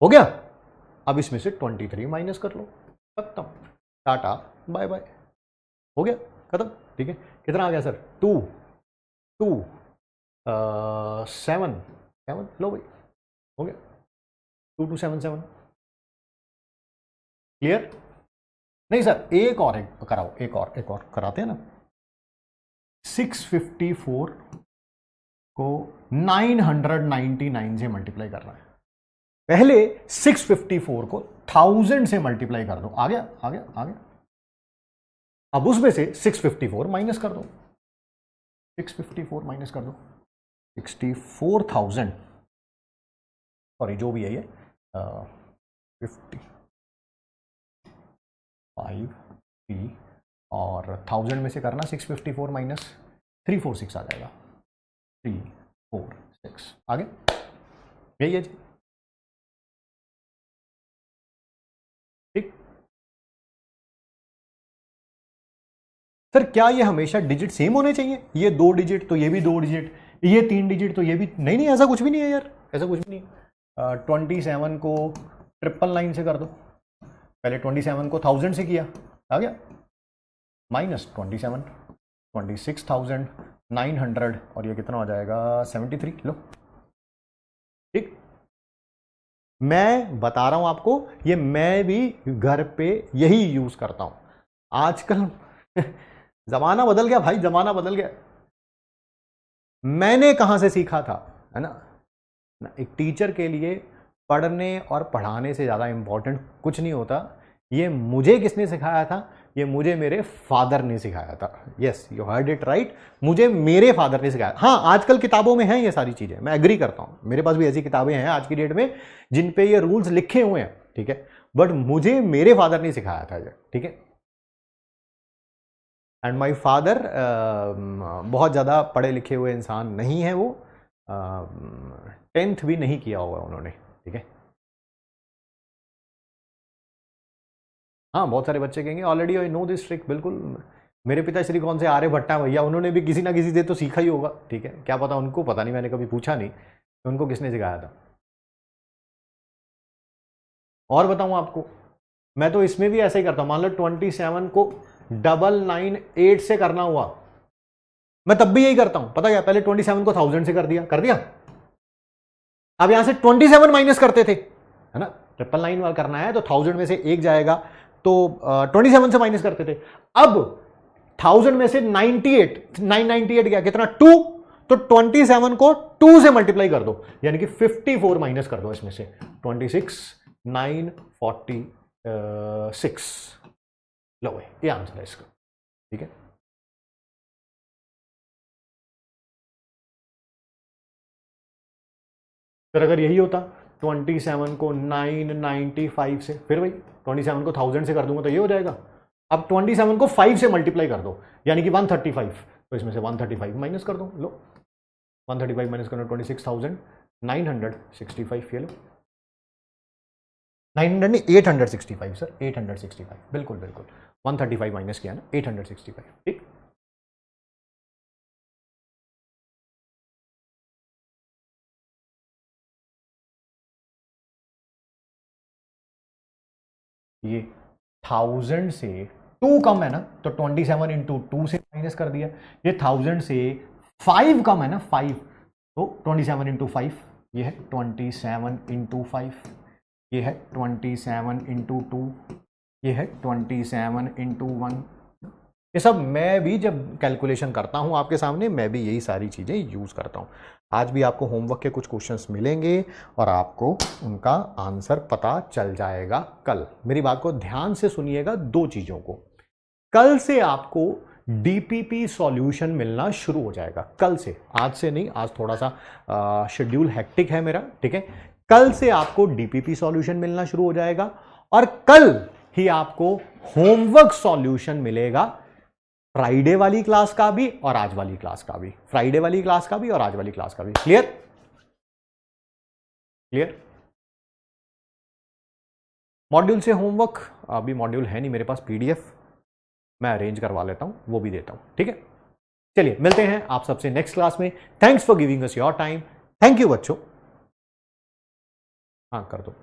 Speaker 1: हो गया? अब इसमें से 23 माइनस कर लो, खत्म, टाटा बाय बाय, हो गया, खत्म, ठीक है? कितना आ गया सर? 2 2 7 7, लो भाई, हो गया, 2 2 7 7। क्लियर? नहीं सर, एक और कराओ, एक और कराते हैं ना। 654 को 999 से मल्टीप्लाई करना है। पहले 654 को 1000 से मल्टीप्लाई कर दो। आ गया, आ गया, आ गया। अब उसमें से 654 माइनस कर दो, 654 माइनस कर दो, 64,000, सॉरी जो भी है ये 55 और 1000 में से करना 654 माइनस 346 आ जाएगा, 346। आगे यही है जी, ठीक? सर क्या ये हमेशा डिजिट सेम होने चाहिए? ये 2 डिजिट तो ये भी 2 डिजिट, ये 3 डिजिट तो ये भी? नहीं नहीं, ऐसा कुछ भी नहीं है यार, ऐसा कुछ भी नहीं है। 27 को 999 से कर दो, पहले 27 को 1000 से किया, आ गया, माइनस 27, 26,900 और ये कितना हो जाएगा 73। लो ठीक, मैं बता रहा हूं आपको, ये मैं भी घर पे यही यूज करता हूं आजकल। जमाना बदल गया भाई, जमाना बदल गया। मैंने कहां से सीखा था, है ना, एक टीचर के लिए पढ़ने और पढ़ाने से ज़्यादा इंपॉर्टेंट कुछ नहीं होता। ये मुझे किसने सिखाया था, ये मुझे मेरे फादर ने सिखाया था। Yes, you heard it right, मुझे मेरे फादर ने सिखाया। हाँ, आजकल किताबों में हैं ये सारी चीज़ें, मैं एग्री करता हूँ, मेरे पास भी ऐसी किताबें हैं आज की डेट में जिन पे ये रूल्स लिखे हुए हैं, ठीक है, बट मुझे मेरे फादर ने सिखाया था ये, ठीक है। एंड माई फादर बहुत ज़्यादा पढ़े लिखे हुए इंसान नहीं है, वो 10th भी नहीं किया हुआ उन्होंने, ठीक है। हाँ, बहुत सारे बच्चे कहेंगे already I know this trick, बिल्कुल, मेरे पिताश्री कौन से आर्यभट्ट हैं भैया, उन्होंने भी किसी ना किसी से तो सीखा ही होगा, ठीक है, क्या पता उनको, पता नहीं, मैंने कभी पूछा नहीं तो उनको किसने सिखाया था। और बताऊं आपको, मैं तो इसमें भी ऐसा ही करता हूं, मान लो 27 को 998 से करना हुआ, मैं तब भी यही करता हूं, पता क्या, पहले 27 को 1000 से कर दिया। अब यहां से 27 माइनस करते थे, है ना, 999 करना है तो 1000 में से एक जाएगा, तो 27 से माइनस करते थे। अब 1000 में से 998 गया, कितना, 2, तो 27 को 2 से मल्टीप्लाई कर दो, यानी कि 54 माइनस कर दो इसमें से, 26,946। लो भाई, ये आंसर है इसका, ठीक है। फिर अगर यही होता 27 को 995 से, फिर भाई 27 को 1000 से कर दूंगा तो ये हो जाएगा। अब 27 को 5 से मल्टीप्लाई कर दो, यानी कि 135, तो इसमें से 135 माइनस कर दो, लो 135 माइनस करना 26,965, ये लो 900 नहीं 865 सर, 865, बिल्कुल बिल्कुल, 135 माइनस किया ना, 865, ठीक। ये 1000 से 2 कम है ना, तो 27 इंटू 2 से माइनस कर दिया। ये 1000 से 5 कम है ना, 5, तो 27 इंटू 5, ये है 27 इंटू 5, ये है 27 इंटू 2, ये है 27 इंटू 1। ये सब मैं भी जब कैलकुलेशन करता हूं आपके सामने, मैं भी यही सारी चीज़ें यूज़ करता हूं। आज भी आपको होमवर्क के कुछ क्वेश्चंस मिलेंगे और आपको उनका आंसर पता चल जाएगा कल। मेरी बात को ध्यान से सुनिएगा, दो चीज़ों को, कल से आपको डीपीपी सॉल्यूशन मिलना शुरू हो जाएगा, कल से, आज से नहीं, आज थोड़ा सा शेड्यूल हेक्टिक है मेरा, ठीक है। कल से आपको डीपीपी सॉल्यूशन मिलना शुरू हो जाएगा और कल ही आपको होमवर्क सॉल्यूशन मिलेगा, फ्राइडे वाली क्लास का भी और आज वाली क्लास का भी, फ्राइडे वाली क्लास का भी और आज वाली क्लास का भी। Clear, clear. मॉड्यूल से होमवर्क, अभी मॉड्यूल है नहीं मेरे पास, पीडीएफ मैं अरेंज करवा लेता हूं, वो भी देता हूं, ठीक है। चलिए मिलते हैं आप सबसे नेक्स्ट क्लास में। Thanks for giving us your time, thank you बच्चों। हाँ कर दो।